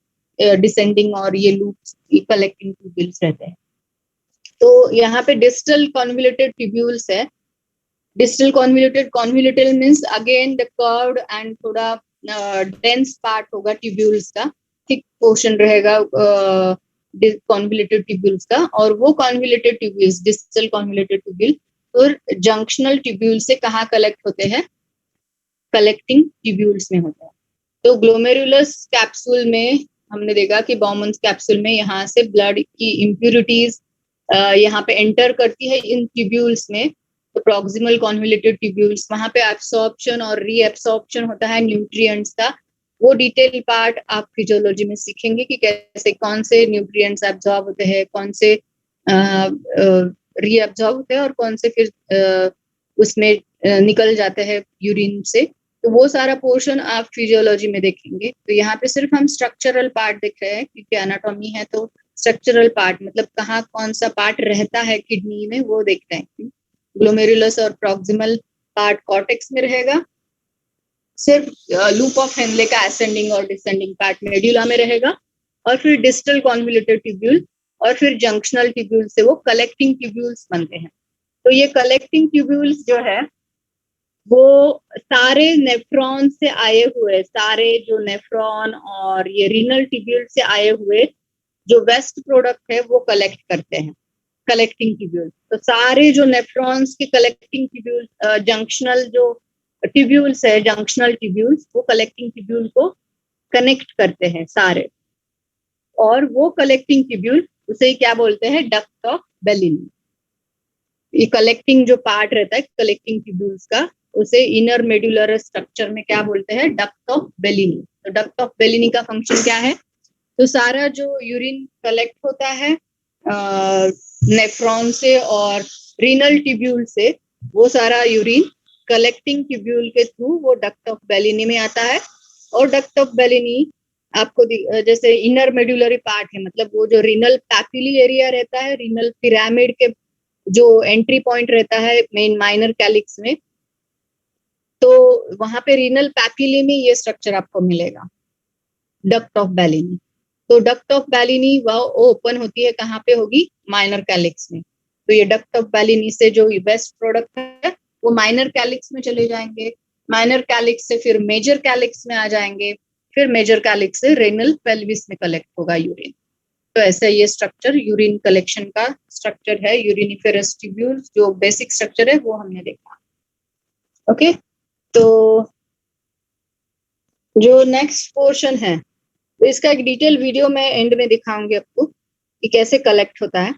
A: डिसेंडिंग और ये लूप्स कलेक्टिंग ट्यूब्यूल्स रहते हैं। तो यहाँ पे डिस्टल कॉन्वोल्यूटेड ट्यूब्यूल्स है। Distal convoluted means again the curved and थोड़ा डेंस पार्ट होगा ट्यूब्यूल्स का, थिक पोर्शन रहेगा कॉन्वोल्यूटेड ट्यूब्यूल्स का। और वो convoluted tubules, distal convoluted tubule और जंक्शनल ट्यूब्यूल से कहाँ कलेक्ट होते हैं? कलेक्टिंग ट्यूब्यूल्स में होता है। तो ग्लोमेरुलस कैप्सूल में हमने देखा कि बाउमन्स कैप्सूल में यहाँ से ब्लड की इम्प्यूरिटीज यहाँ पे एंटर करती है इन ट्यूब्यूल्स में। तो प्रॉक्सिमल कॉन्वोल्यूटेड ट्यूब्यूल्स, वहां पे एब्सॉर्प्शन और रीएब्सॉर्प्शन होता है न्यूट्रिएंट्स का। वो डिटेल पार्ट आप फिजियोलॉजी में सीखेंगे कि कैसे कौन से न्यूट्रिएंट्स एब्जॉर्ब होते हैं, कौन से रीएब्जॉर्ब होते हैं और कौन से फिर उसमें निकल जाते हैं यूरिन से। तो वो सारा पोर्शन आप फिजियोलॉजी में देखेंगे। तो यहाँ पे सिर्फ हम स्ट्रक्चरल पार्ट देख रहे हैं, क्योंकि एनाटॉमी है तो स्ट्रक्चरल पार्ट मतलब कहाँ कौन सा पार्ट रहता है किडनी में वो देखते हैं। ग्लोमेरुलस और प्रॉक्सिमल पार्ट कॉर्टेक्स में रहेगा, सिर्फ लूप ऑफ हेनले का असेंडिंग और डिसेंडिंग पार्ट मेडुला में रहेगा, और फिर डिस्टल कॉन्वोल्यूटेड ट्यूब्यूल और फिर जंक्शनल ट्यूब्यूल से वो कलेक्टिंग ट्यूब्यूल्स बनते हैं। तो ये कलेक्टिंग ट्यूब्यूल्स जो है वो सारे नेफ्रॉन से आए हुए, सारे जो नेफ्रॉन और ये रीनल ट्यूब्यूल से आए हुए जो वेस्ट प्रोडक्ट है वो कलेक्ट करते हैं, कलेक्टिंग ट्यूब्यूल। तो सारे जो नेफ्रॉन्स के कलेक्टिंग ट्यूब्यूल, जंक्शनल जो ट्यूब्यूल्स है, जंक्शनल ट्यूब्यूल्स, वो कलेक्टिंग ट्यूब्यूल को कनेक्ट करते हैं सारे। और वो कलेक्टिंग ट्यूब्यूल उसे क्या बोलते हैं? Duct of Bellini. ये कलेक्टिंग जो पार्ट रहता है कलेक्टिंग ट्यूब्यूल्स का, उसे इनर मेडुलर स्ट्रक्चर में क्या बोलते हैं? Duct of Bellini. तो डक्ट ऑफ बेलिनी का फंक्शन क्या है? तो सारा जो यूरिन कलेक्ट होता है नेफ्रॉन से और रीनल ट्यूब्यूल से, वो सारा यूरिन कलेक्टिंग ट्यूब्यूल के थ्रू वो डक्ट ऑफ बेलिनी में आता है। और डक्ट ऑफ बेलिनी आपको जैसे इनर मेडुलरी पार्ट है, मतलब वो जो रीनल पैपिली एरिया रहता है, रीनल पिरामिड के जो एंट्री पॉइंट रहता है मेन माइनर कैलिक्स में, तो वहां पे रीनल पैपिली में ये स्ट्रक्चर आपको मिलेगा, डक्ट ऑफ बैलिनी। तो डक्ट ऑफ बैलिनी वह ओपन होती है, कहाँ पे होगी? माइनर कैलिक्स में। तो ये डक्ट ऑफ बैलिनी से जो वेस्ट प्रोडक्ट है वो माइनर कैलिक्स में चले जाएंगे, माइनर कैलिक्स से फिर मेजर कैलिक्स में आ जाएंगे, फिर मेजर कैलिक्स से रेनल पेल्विस में कलेक्ट होगा यूरिन। तो ऐसा ये स्ट्रक्चर यूरिन कलेक्शन का स्ट्रक्चर है। यूरिनिफेरस ट्यूब्यूल्स जो बेसिक स्ट्रक्चर है वो हमने देखा। ओके, तो जो नेक्स्ट पोर्शन है तो इसका एक डिटेल वीडियो मैं एंड में दिखाऊंगी आपको कि कैसे कलेक्ट होता है।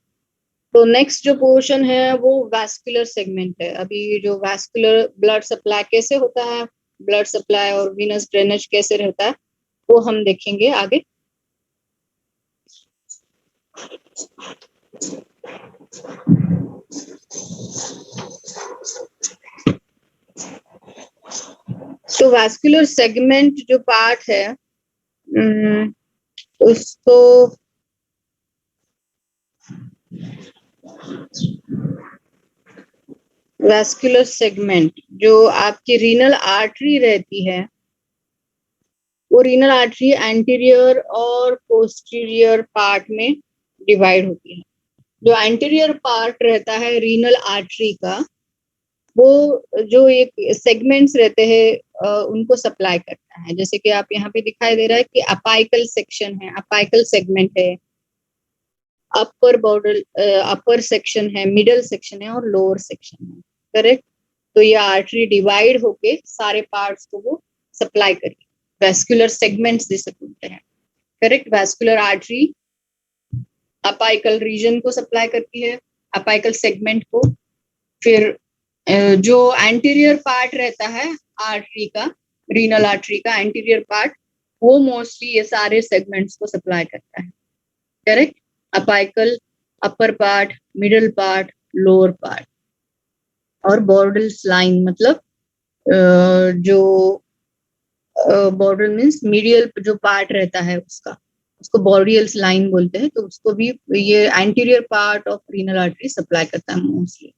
A: तो नेक्स्ट जो पोर्शन है वो वैस्कुलर सेगमेंट है। अभी जो वैस्कुलर ब्लड सप्लाई कैसे होता है, ब्लड सप्लाई और वीनस ड्रेनेज कैसे रहता है, वो हम देखेंगे आगे। तो वैस्कुलर सेगमेंट जो पार्ट है उसको वैस्कुलर सेगमेंट जो आपकी रीनल आर्टरी रहती है, वो रीनल आर्टरी एंटीरियर और पोस्टीरियर पार्ट में डिवाइड होती है। जो एंटीरियर पार्ट रहता है रीनल आर्टरी का, वो जो एक सेगमेंट्स रहते हैं उनको सप्लाई करता है। जैसे कि आप यहाँ पे दिखाई दे रहा है कि अपाइकल सेक्शन है, अपाइकल सेगमेंट है, अपर बॉर्डर अपर सेक्शन है, मिडल सेक्शन है और लोअर सेक्शन है। करेक्ट। तो ये आर्टरी डिवाइड होके सारे पार्ट्स को वो सप्लाई करेगी, वैस्कुलर सेगमेंट्स जिसे बोलते हैं। Correct. Vascular artery apical region को सप्लाई करती है, अपाइकल सेगमेंट को। फिर जो एंटीरियर पार्ट रहता है आर्टरी का, रीनल आर्टरी का एंटीरियर पार्ट, वो मोस्टली ये सारे सेगमेंट्स को सप्लाई करता है। Correct. Apical, upper part, middle part, lower part. और बॉर्डल लाइन मतलब जो बॉर्डल मीन्स मीडियल जो पार्ट रहता है उसका, उसको बॉर्डियल लाइन बोलते हैं। तो उसको भी ये anterior part of renal artery supply करता है मोस्टली।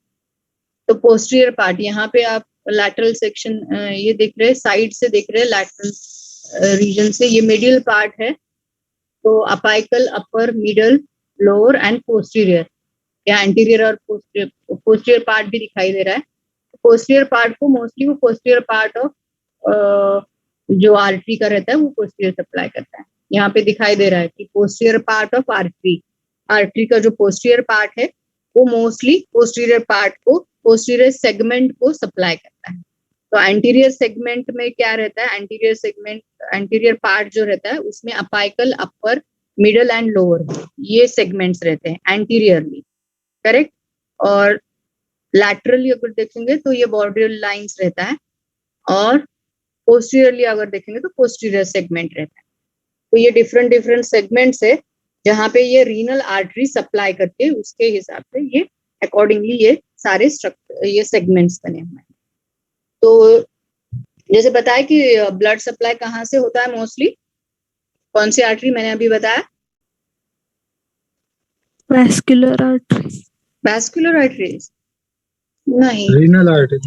A: तो पोस्टीरियर पार्ट, यहाँ पे आप लैटरल सेक्शन ये देख रहे हैं, साइड से देख रहे हैं लैटरल रीजन से, ये मिडियल पार्ट है। तो apical, upper, middle, lower and posterior, या एंटीरियर और पोस्टीरियर पार्ट भी दिखाई दे रहा है। पोस्टीरियर पार्ट को मोस्टली वो पोस्टीरियर पार्ट ऑफ जो आर्टरी का रहता है वो पोस्टीरियर सप्लाई करता है। यहाँ पे दिखाई दे रहा है कि posterior part of artery, artery का जो पोस्टीरियर पार्ट है वो मोस्टली पोस्टीरियर पार्ट को, पोस्टीरियर सेगमेंट को सप्लाई करता है। तो एंटीरियर सेगमेंट में क्या रहता है, एंटीरियर सेगमेंट, एंटीरियर पार्ट जो रहता है उसमें apical, upper, middle and lower, ये सेगमेंट्स रहते हैं एंटीरियरली। करेक्ट। और लैटरली अगर देखेंगे तो ये बॉर्डियल लाइंस रहता है, और पोस्टीरियरली अगर देखेंगे तो पोस्टीरियर सेगमेंट रहता है। तो ये डिफरेंट डिफरेंट सेगमेंट्स है जहाँ पे ये रीनल आर्टरी सप्लाई करके, उसके हिसाब से ये अकॉर्डिंगली ये सारे स्ट्रक्चर, ये सेगमेंट्स बने हुए हैं। तो जैसे बताया कि ब्लड सप्लाई कहाँ से होता है मोस्टली, कौन सी आर्टरी मैंने अभी बताया?
C: Vascular artery.
A: वैस्कुलर आर्टरीज नहीं,
D: रीनल आर्टरी,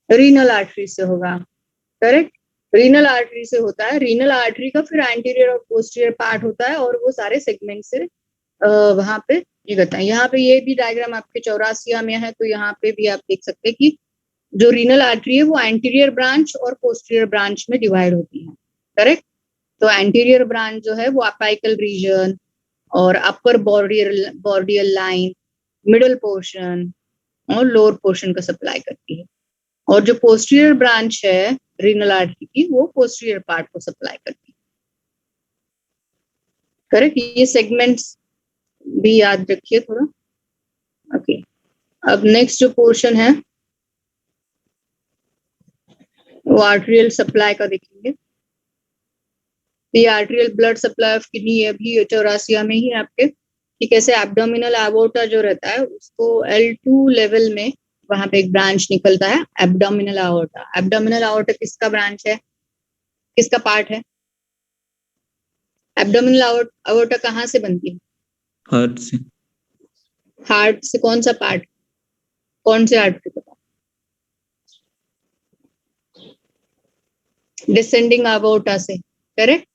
A: रीनल आर्टरी से होगा। करेक्ट। रीनल आर्टरी से होता है। रीनल आर्टरी का फिर एंटीरियर और पोस्टीरियर पार्ट होता है, और वो सारे सेगमेंट से वहां पे ये करता है। यहाँ पे ये भी डायग्राम आपके 84 में है, तो यहाँ पे भी आप देख सकते हैं कि जो रीनल आर्टरी है वो एंटीरियर ब्रांच और पोस्टीरियर ब्रांच में डिवाइड होती है। करेक्ट। तो एंटीरियर ब्रांच जो है वो अपाइकल रीजन और अपर बॉर्डियल लाइन, मिडल पोर्शन और लोअर पोर्शन का सप्लाई करती है। और जो पोस्टीरियर ब्रांच है रीनल आर्टरी की, वो पोस्टीरियर पार्ट को सप्लाई करती है। करेक्ट। ये सेगमेंट्स भी याद रखिए थोड़ा। ओके, अब नेक्स्ट जो पोर्शन है वो आर्टेरियल सप्लाई का देखेंगे। ये arterial blood supply of kidney अभी 84 में ही आपके, कि कैसे एब्डोमिनल एवोर्टा जो रहता है उसको L2 लेवल में वहां पे एक ब्रांच निकलता है, एब्डोमिनल एवोर्टा। एब्डोमिनल एवोर्टा किसका ब्रांच है, किसका पार्ट है? एब्डोमिनल एवोर्टा कहाँ से बनती है?
B: हार्ट से।
A: हार्ट से कौन सा पार्ट, कौन से आर्टरी का? डिसेंडिंग अबोर्टा से, करेक्ट।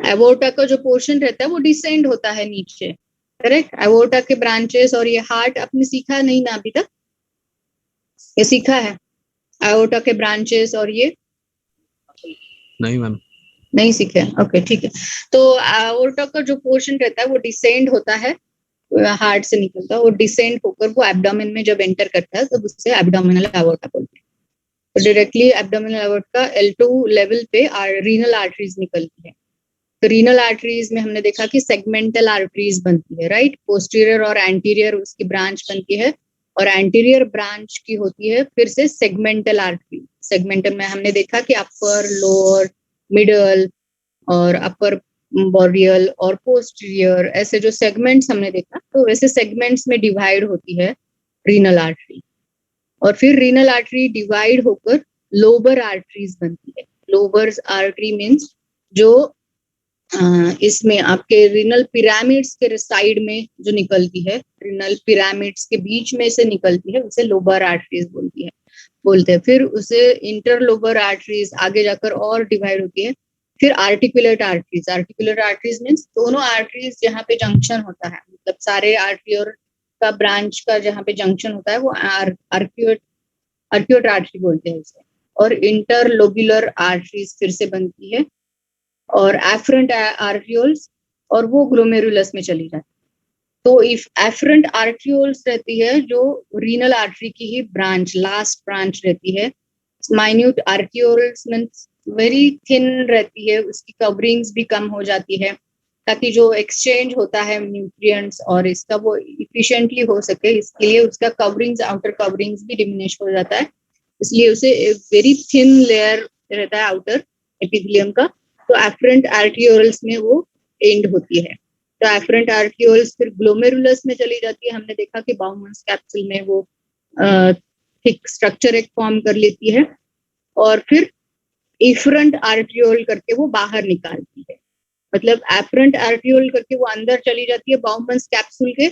A: एवोर्टा का जो पोर्शन रहता है वो डिसेंड होता है नीचे, करेक्ट। एवोर्टा के ब्रांचेस और ये हार्ट आपने सीखा नहीं ना अभी तक, ये सीखा है एवोर्टा के ब्रांचेस और ये
F: नहीं मैम।
A: नहीं सीखे, ओके ठीक है। तो एवोर्टा का जो पोर्शन रहता है वो डिसेंड होता है, हार्ट से निकलता है, वो डिसेंड होकर वो एब्डोमेन में जब एंटर करता है तब उससे एब्डोमिनल एवोर्टा बोलते हैं। तो डायरेक्टली एब्डोमिनल एवोर्टा का L2 लेवल पे रीनल आर्टरीज निकलती है। तो रीनल आर्टरीज में हमने देखा कि सेगमेंटल आर्टरीज बनती है, राइट। पोस्टीरियर और एंटीरियर उसकी ब्रांच बनती है, और एंटीरियर ब्रांच की होती है फिर से सेगमेंटल आर्टरी। सेगमेंटल में हमने देखा कि अपर, लोअर, मिडल और अपर बोरियल और पोस्टीरियर, ऐसे जो सेगमेंट्स हमने देखा, तो वैसे सेगमेंट्स में डिवाइड होती है रीनल आर्टरी। और फिर रीनल आर्टरी डिवाइड होकर लोबर आर्टरीज बनती है। लोबर आर्टरी मीन्स जो इसमें आपके रीनल पिरामिड्स के साइड में जो निकलती है, रीनल पिरामिड्स के बीच में से निकलती है, उसे लोबर आर्टरीज बोलते हैं। फिर उसे इंटरलोबर आर्टरीज आगे जाकर और डिवाइड होती है। फिर articulate arteries. Articulate arteries means दोनों आर्टरीज जहाँ पे जंक्शन होता है, मतलब सारे आर्टरी और का ब्रांच का जहाँ पे जंक्शन होता है वो आर्क्यूट आर्टरी बोलते हैं उसे। और इंटरलोब्युलर आर्टरीज फिर से बनती है, और एफरेंट आर्ट्रियोल्स, और वो ग्लोमेरुलस में चली जाती है। तो इफ एफरेंट आर्ट्रियोल्स रहती है जो रीनल आर्टरी की ही ब्रांच, लास्ट ब्रांच रहती है। Minute arterioles means very thin रहती है, उसकी कवरिंग्स भी कम हो जाती है, ताकि जो एक्सचेंज होता है न्यूट्रिएंट्स और इसका वो इफिशिएंटली हो सके, इसके लिए उसका कवरिंग्स, आउटर कवरिंग्स भी डिमिनिश हो जाता है, इसलिए उसे वेरी थिन लेयर रहता है आउटर एपिथेलियम का। तो एफरेंट आर्ट्रियोल्स में वो एंड होती है। तो एफरेंट आर्ट्रियोल्स फिर ग्लोमेरुलस में चली जाती है। हमने देखा कि बाउमन्स कैप्सूल में वो थिक स्ट्रक्चर एक फॉर्म कर लेती है, और फिर इफरेंट आर्ट्रियोल करके वो बाहर निकालती है। मतलब एफरेंट आर्ट्रियोल करके वो अंदर चली जाती है बाउमन्स कैप्सूल के,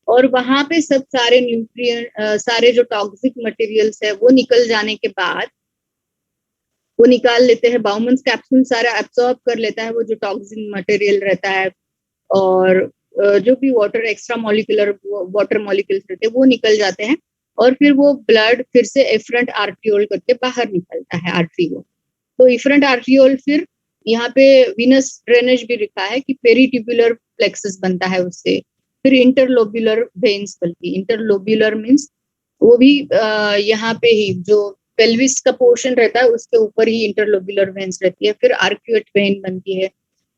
A: और वहां पे सब सारे न्यूट्रिएंट, सारे जो टॉक्सिक मटेरियल्स है वो निकल जाने के बाद वो निकाल लेते हैं। बाउमन्स कैप्सूल सारा एब्सॉर्ब कर लेता है वो जो टॉक्सिक मटेरियल रहता है, और जो भी water extra molecular water molecules रहते हैं वो निकल जाते हैं, और फिर वो ब्लड फिर से एफरेंट आर्ट्रियोल करके बाहर निकलता है आर्टरी को। तो एफरेंट आर्ट्रियोल फिर यहाँ पे विनस ड्रेनेज भी लिखा है कि पेरिट्यूबुलर प्लेक्सस बनता है उससे। फिर इंटरलोब्युलर वेन्स, बल्कि इंटरलोब्युलर मीन्स वो भी यहाँ पे ही जो पेल्विस का पोर्शन रहता है उसके ऊपर ही इंटरलोब्युलर वेन्स रहती है। फिर आर्क्यूएट वेन बनती है।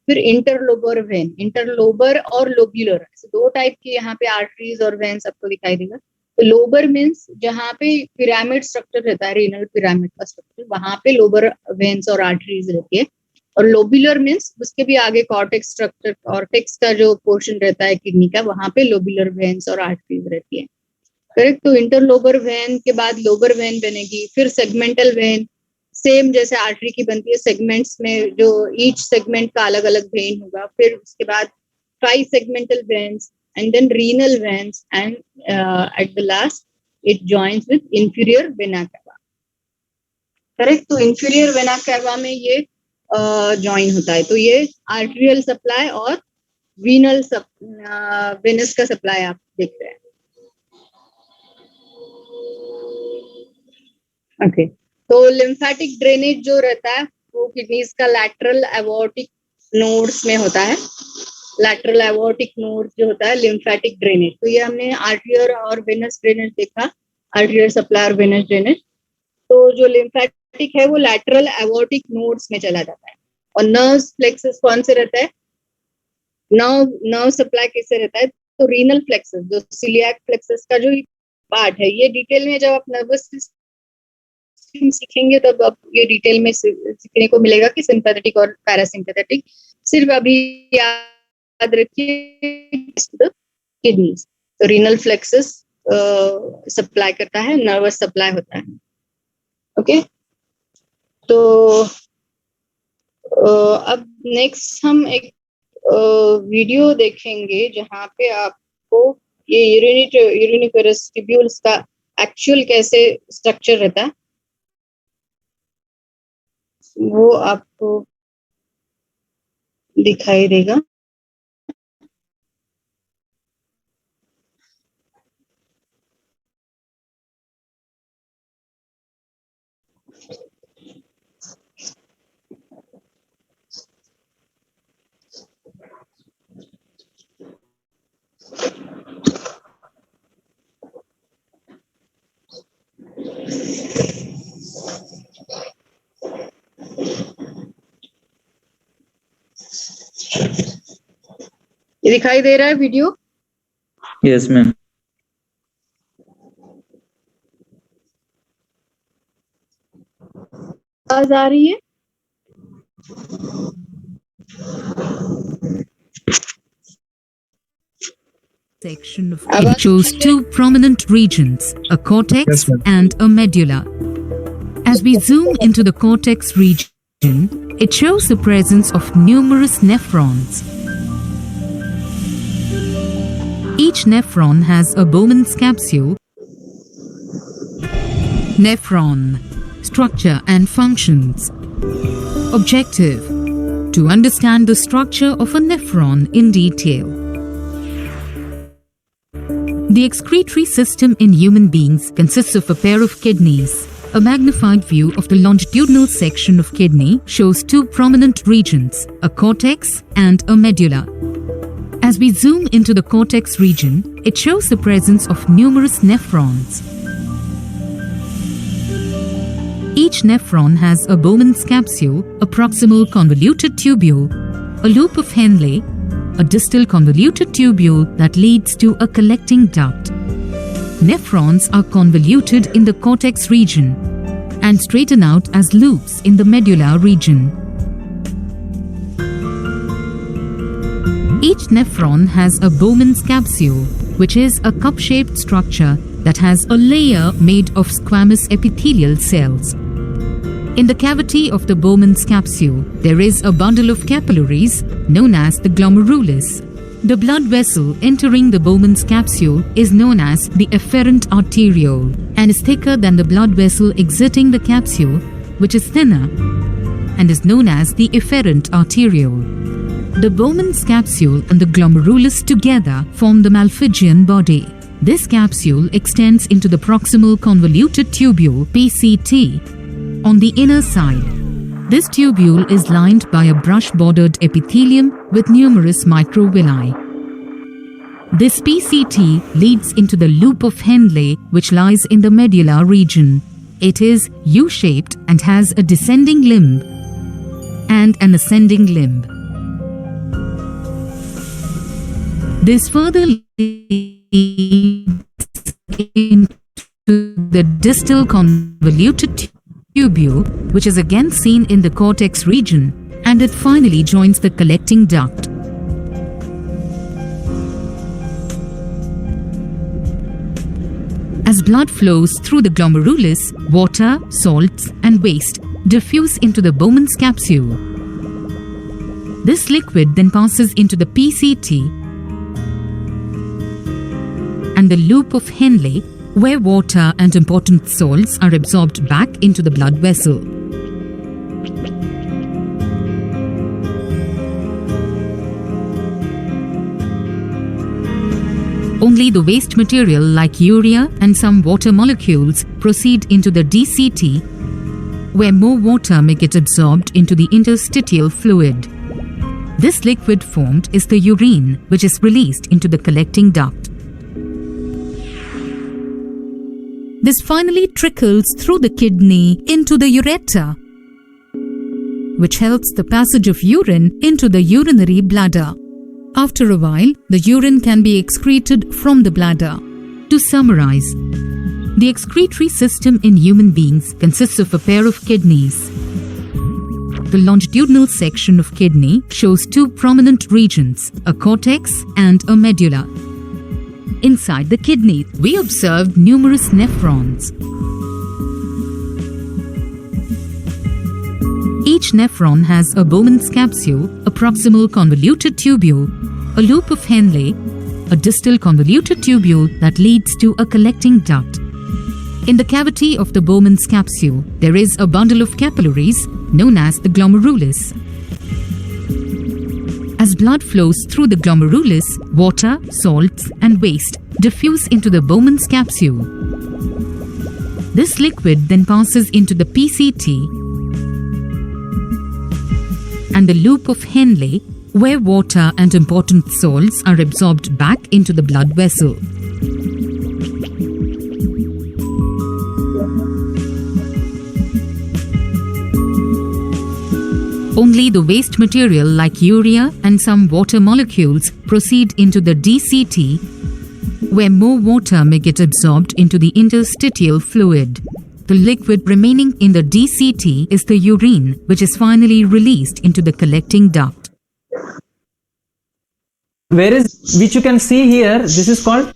A: फिर इंटरलोबर वेन, इंटरलोबर और लोब्युलर, ऐसे दो टाइप की यहाँ पे आर्टरीज और वेन्स आपको दिखाई देगा। तो लोबर मीन्स जहाँ पे पिरामिड स्ट्रक्चर रहता है, रीनल पिरामिड का स्ट्रक्चर, वहां पे लोबर वेन्स और आर्टरीज रहती है। और लोब्युलर मीन्स उसके भी आगे कॉर्टेक्स स्ट्रक्चर, कॉर्टेक्स का जो पोर्शन रहता है किडनी का, वहां पे लोब्युलर वेन्स और आर्टरीज रहती है, करेक्ट। तो इंटरलोबर वेन के बाद लोबर वेन बनेगी, फिर सेगमेंटल वेन सेम जैसे आर्टरी की बनती है, सेगमेंट्स में जो ईच सेगमेंट का अलग अलग वेन होगा। फिर उसके बाद tri segmental veins, and then renal veins, and at the last it joins with inferior vena cava, correct. तो इंफीरियर वेना कैवा में ये जॉइन होता है। तो ये आर्टेरियल सप्लाई और वीनल वेनस का सप्लाई आप देख रहे हैं, ओके। तो लिम्फेटिक ड्रेनेज जो रहता है वो किडनीज का लैटरल एवोर्टिक नोड्स में होता है। लैटरल एवोर्टिक नोड जो होता है लिम्फेटिक ड्रेनेज। तो ये हमने आर्टियर और वेनस ड्रेनेज देखा, आर्टियर सप्लाई और वेनस ड्रेनेज। तो जो लिम्फेटिक है वो लैटरल एवोर्टिक नोड्स में चला जाता है। और नर्व प्लेक्सस कौन से रहता है, नर्व सप्लाई कैसे रहता है, तो रीनल प्लेक्सस, जो सिलियाक प्लेक्सस का जो पार्ट है, ये डिटेल में जब आप नर्वस सीखेंगे तब आप ये डिटेल में सीखने को मिलेगा कि सिंपैथेटिक और पैरासिम्पैथेटिक। सिर्फ अभी याद रखिए किडनीज। तो रीनल फ्लेक्सस सप्लाई करता है, नर्वस सप्लाई होता है, ओके। तो अब नेक्स्ट हम एक वीडियो देखेंगे जहाँ पे आपको ये यूरिनिफेरस ट्यूब्यूल्स का एक्चुअल कैसे स्ट्रक्चर रहता है वो आपको दिखाई देगा। ये दिखाई दे रहा है वीडियो?
B: Yes, ma'am.
A: आवाज आ रही है?
G: Section of it shows two prominent regions, a cortex
D: Yes, ma'am.
G: and a medulla. As we zoom into the cortex region, it shows the presence of numerous nephrons. Each nephron has a Bowman's capsule. Nephron structure and functions. Objective: to understand the structure of a nephron in detail. The excretory system in human beings consists of a pair of kidneys. A magnified view of the longitudinal section of kidney shows two prominent regions, a cortex and a medulla. As we zoom into the cortex region, it shows the presence of numerous nephrons. Each nephron has a Bowman's capsule, a proximal convoluted tubule, a loop of Henle, a distal convoluted tubule that leads to a collecting duct. Nephrons are convoluted in the cortex region and straighten out as loops in the medulla region. Each nephron has a Bowman's capsule, which is a cup-shaped structure that has a layer made of squamous epithelial cells. In the cavity of the Bowman's capsule, there is a bundle of capillaries known as the glomerulus. The blood vessel entering the Bowman's capsule is known as the efferent arteriole and is thicker than the blood vessel exiting the capsule, which is thinner and is known as the efferent arteriole. The Bowman's capsule and the glomerulus together form the Malpighian body. This capsule extends into the proximal convoluted tubule (PCT) on the inner side. This tubule is lined by a brush-bordered epithelium with numerous microvilli. This PCT leads into the loop of Henle, which lies in the medulla region. It is U-shaped and has a descending limb and an ascending limb. This further leads into the distal convoluted tubule, which is again seen in the cortex region, and it finally joins the collecting duct. As blood flows through the glomerulus, water, salts, and waste diffuse into the Bowman's capsule. This liquid then passes into the PCT and the loop of Henle, where water and important salts are absorbed back into the blood vessel. Only the waste material like urea and some water molecules proceed into the DCT, where more water may get absorbed into the interstitial fluid. This liquid formed is the urine, which is released into the collecting duct. This finally trickles through the kidney into the ureter, which helps the passage of urine into the urinary bladder. After a while, the urine can be excreted from the bladder. To summarize, the excretory system in human beings consists of a pair of kidneys. The longitudinal section of kidney shows two prominent regions, a cortex and a medulla. Inside the kidney, we observed numerous nephrons. Each nephron has a Bowman's capsule, a proximal convoluted tubule, a loop of Henle, a distal convoluted tubule that leads to a collecting duct. In the cavity of the Bowman's capsule, there is a bundle of capillaries known as the glomerulus. As blood flows through the glomerulus, water, salts, and waste diffuse into the Bowman's capsule. This liquid then passes into the PCT and the loop of Henle, where water and important salts are absorbed back into the blood vessel. Only the waste material like urea and some water molecules proceed into the DCT, where more water may get absorbed into the interstitial fluid. The liquid remaining in the DCT is the urine, which is finally released into the collecting duct.
H: Which you can see here, this is called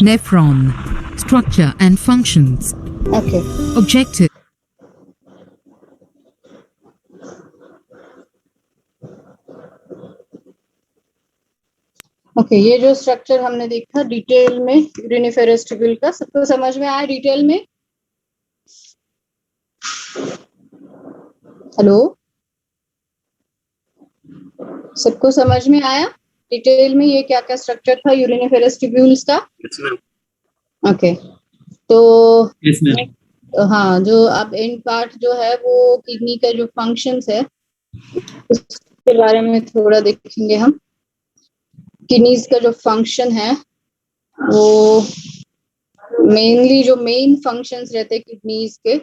G: Nephron. Structure and functions.
A: Okay.
G: Objective.
A: Okay, ये जो structure हमने देखा detail में uriniferous tubule का, सबको समझ में आया डिटेल में? हेलो, सबको समझ में आया डिटेल में ये क्या क्या स्ट्रक्चर था यूरिनिफेरस ट्यूब्यूल्स का? ओके, तो हाँ, जो अब एंड पार्ट जो है वो किडनी का जो फंक्शंस है उसके बारे में थोड़ा देखेंगे हम। किडनीज का जो फंक्शन है वो मेनली जो मेन फंक्शंस रहते हैं किडनीज के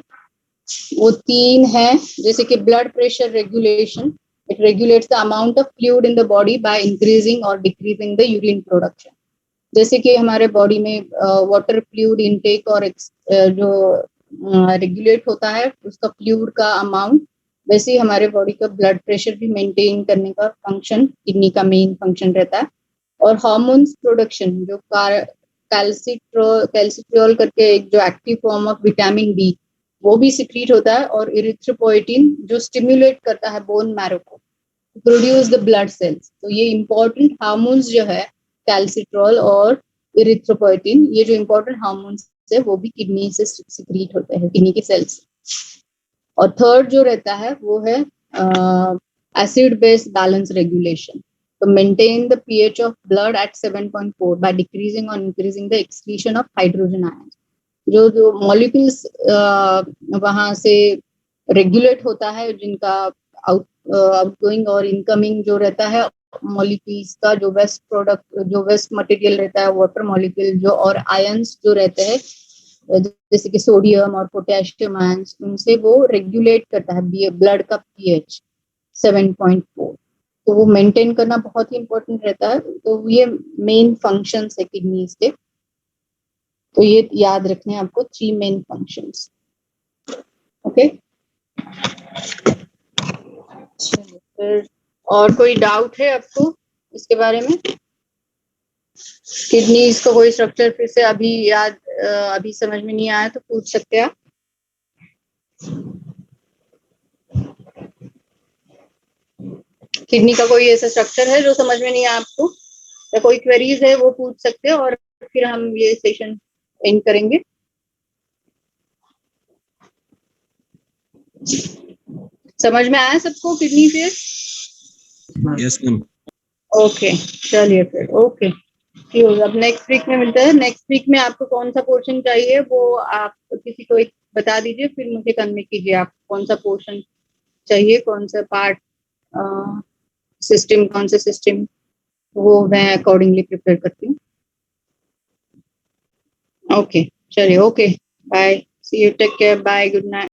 A: वो 3 हैं, जैसे कि blood pressure regulation, it regulates the amount of fluid in the body by increasing और डिक्रीजिंग द यूरिन प्रोडक्शन। जैसे कि हमारे बॉडी में वाटर फ्लूइड इनटेक और जो रेगुलेट होता है उसका फ्लूइड का अमाउंट, वैसे ही हमारे बॉडी का ब्लड प्रेशर भी मेंटेन करने का फंक्शन किडनी का मेन फंक्शन रहता है। और हार्मोन्स प्रोडक्शन, जो कैल्सिट्रियोल करके एक जो active form of vitamin D वो भी सिक्रीट होता है, और इरिथ्रोपोइटिन जो स्टिमुलेट करता है बोन मैरो को प्रोड्यूस द ब्लड सेल्स। तो ये इंपॉर्टेंट हार्मोन्स जो है कैल्सिट्रियोल और इरिथ्रोपोइटिन, ये जो इंपॉर्टेंट हार्मोन्स है वो भी किडनी से सिक्रीट होते हैं, किडनी के सेल्स। और थर्ड जो रहता है वो है एसिड बेस बैलेंस रेगुलेशन, तो maintain the pH of blood at 7.4 by decreasing or increasing the excretion of hydrogen ions। जो मॉलिक्यूल्स वहां से रेगुलेट होता है, जिनका आउटगोइंग और इनकमिंग जो रहता है मॉलिक्यूल्स का, जो वेस्ट प्रोडक्ट, जो वेस्ट मटेरियल रहता है, वाटर मॉलिक्यूल जो, और आयंस जो रहते हैं जैसे कि सोडियम और पोटेशियम आयंस, उनसे वो रेगुलेट करता है ब्लड का pH 7.4। तो वो मेंटेन करना बहुत ही इंपॉर्टेंट रहता है। तो ये मेन फंक्शंस है किडनीज के, तो ये याद रखने हैं आपको 3 मेन फंक्शंस। ओके, फिर और कोई डाउट है आपको इसके बारे में? किडनीज का कोई स्ट्रक्चर फिर से अभी समझ में नहीं आया तो पूछ सकते हैं आप। किडनी का कोई ऐसा स्ट्रक्चर है जो समझ में नहीं आया आपको, या कोई क्वेरीज है वो पूछ सकते हैं, और फिर हम ये सेशन एंड करेंगे। समझ में आया सबको किडनी फिर?
F: Yes ma'am.
A: ओके, चलिए फिर। ओके, अब नेक्स्ट वीक में मिलते हैं। नेक्स्ट वीक में आपको कौन सा पोर्शन चाहिए वो आप किसी को एक बता दीजिए, फिर मुझे कन्वे कीजिए आप कौन सा पोर्शन चाहिए, कौन सा पार्ट, सिस्टम, कौन सा सिस्टम, वो मैं अकॉर्डिंगली प्रिपेयर करती हूँ। ओके, चलिए, okay, bye, see you, take care, bye, good night.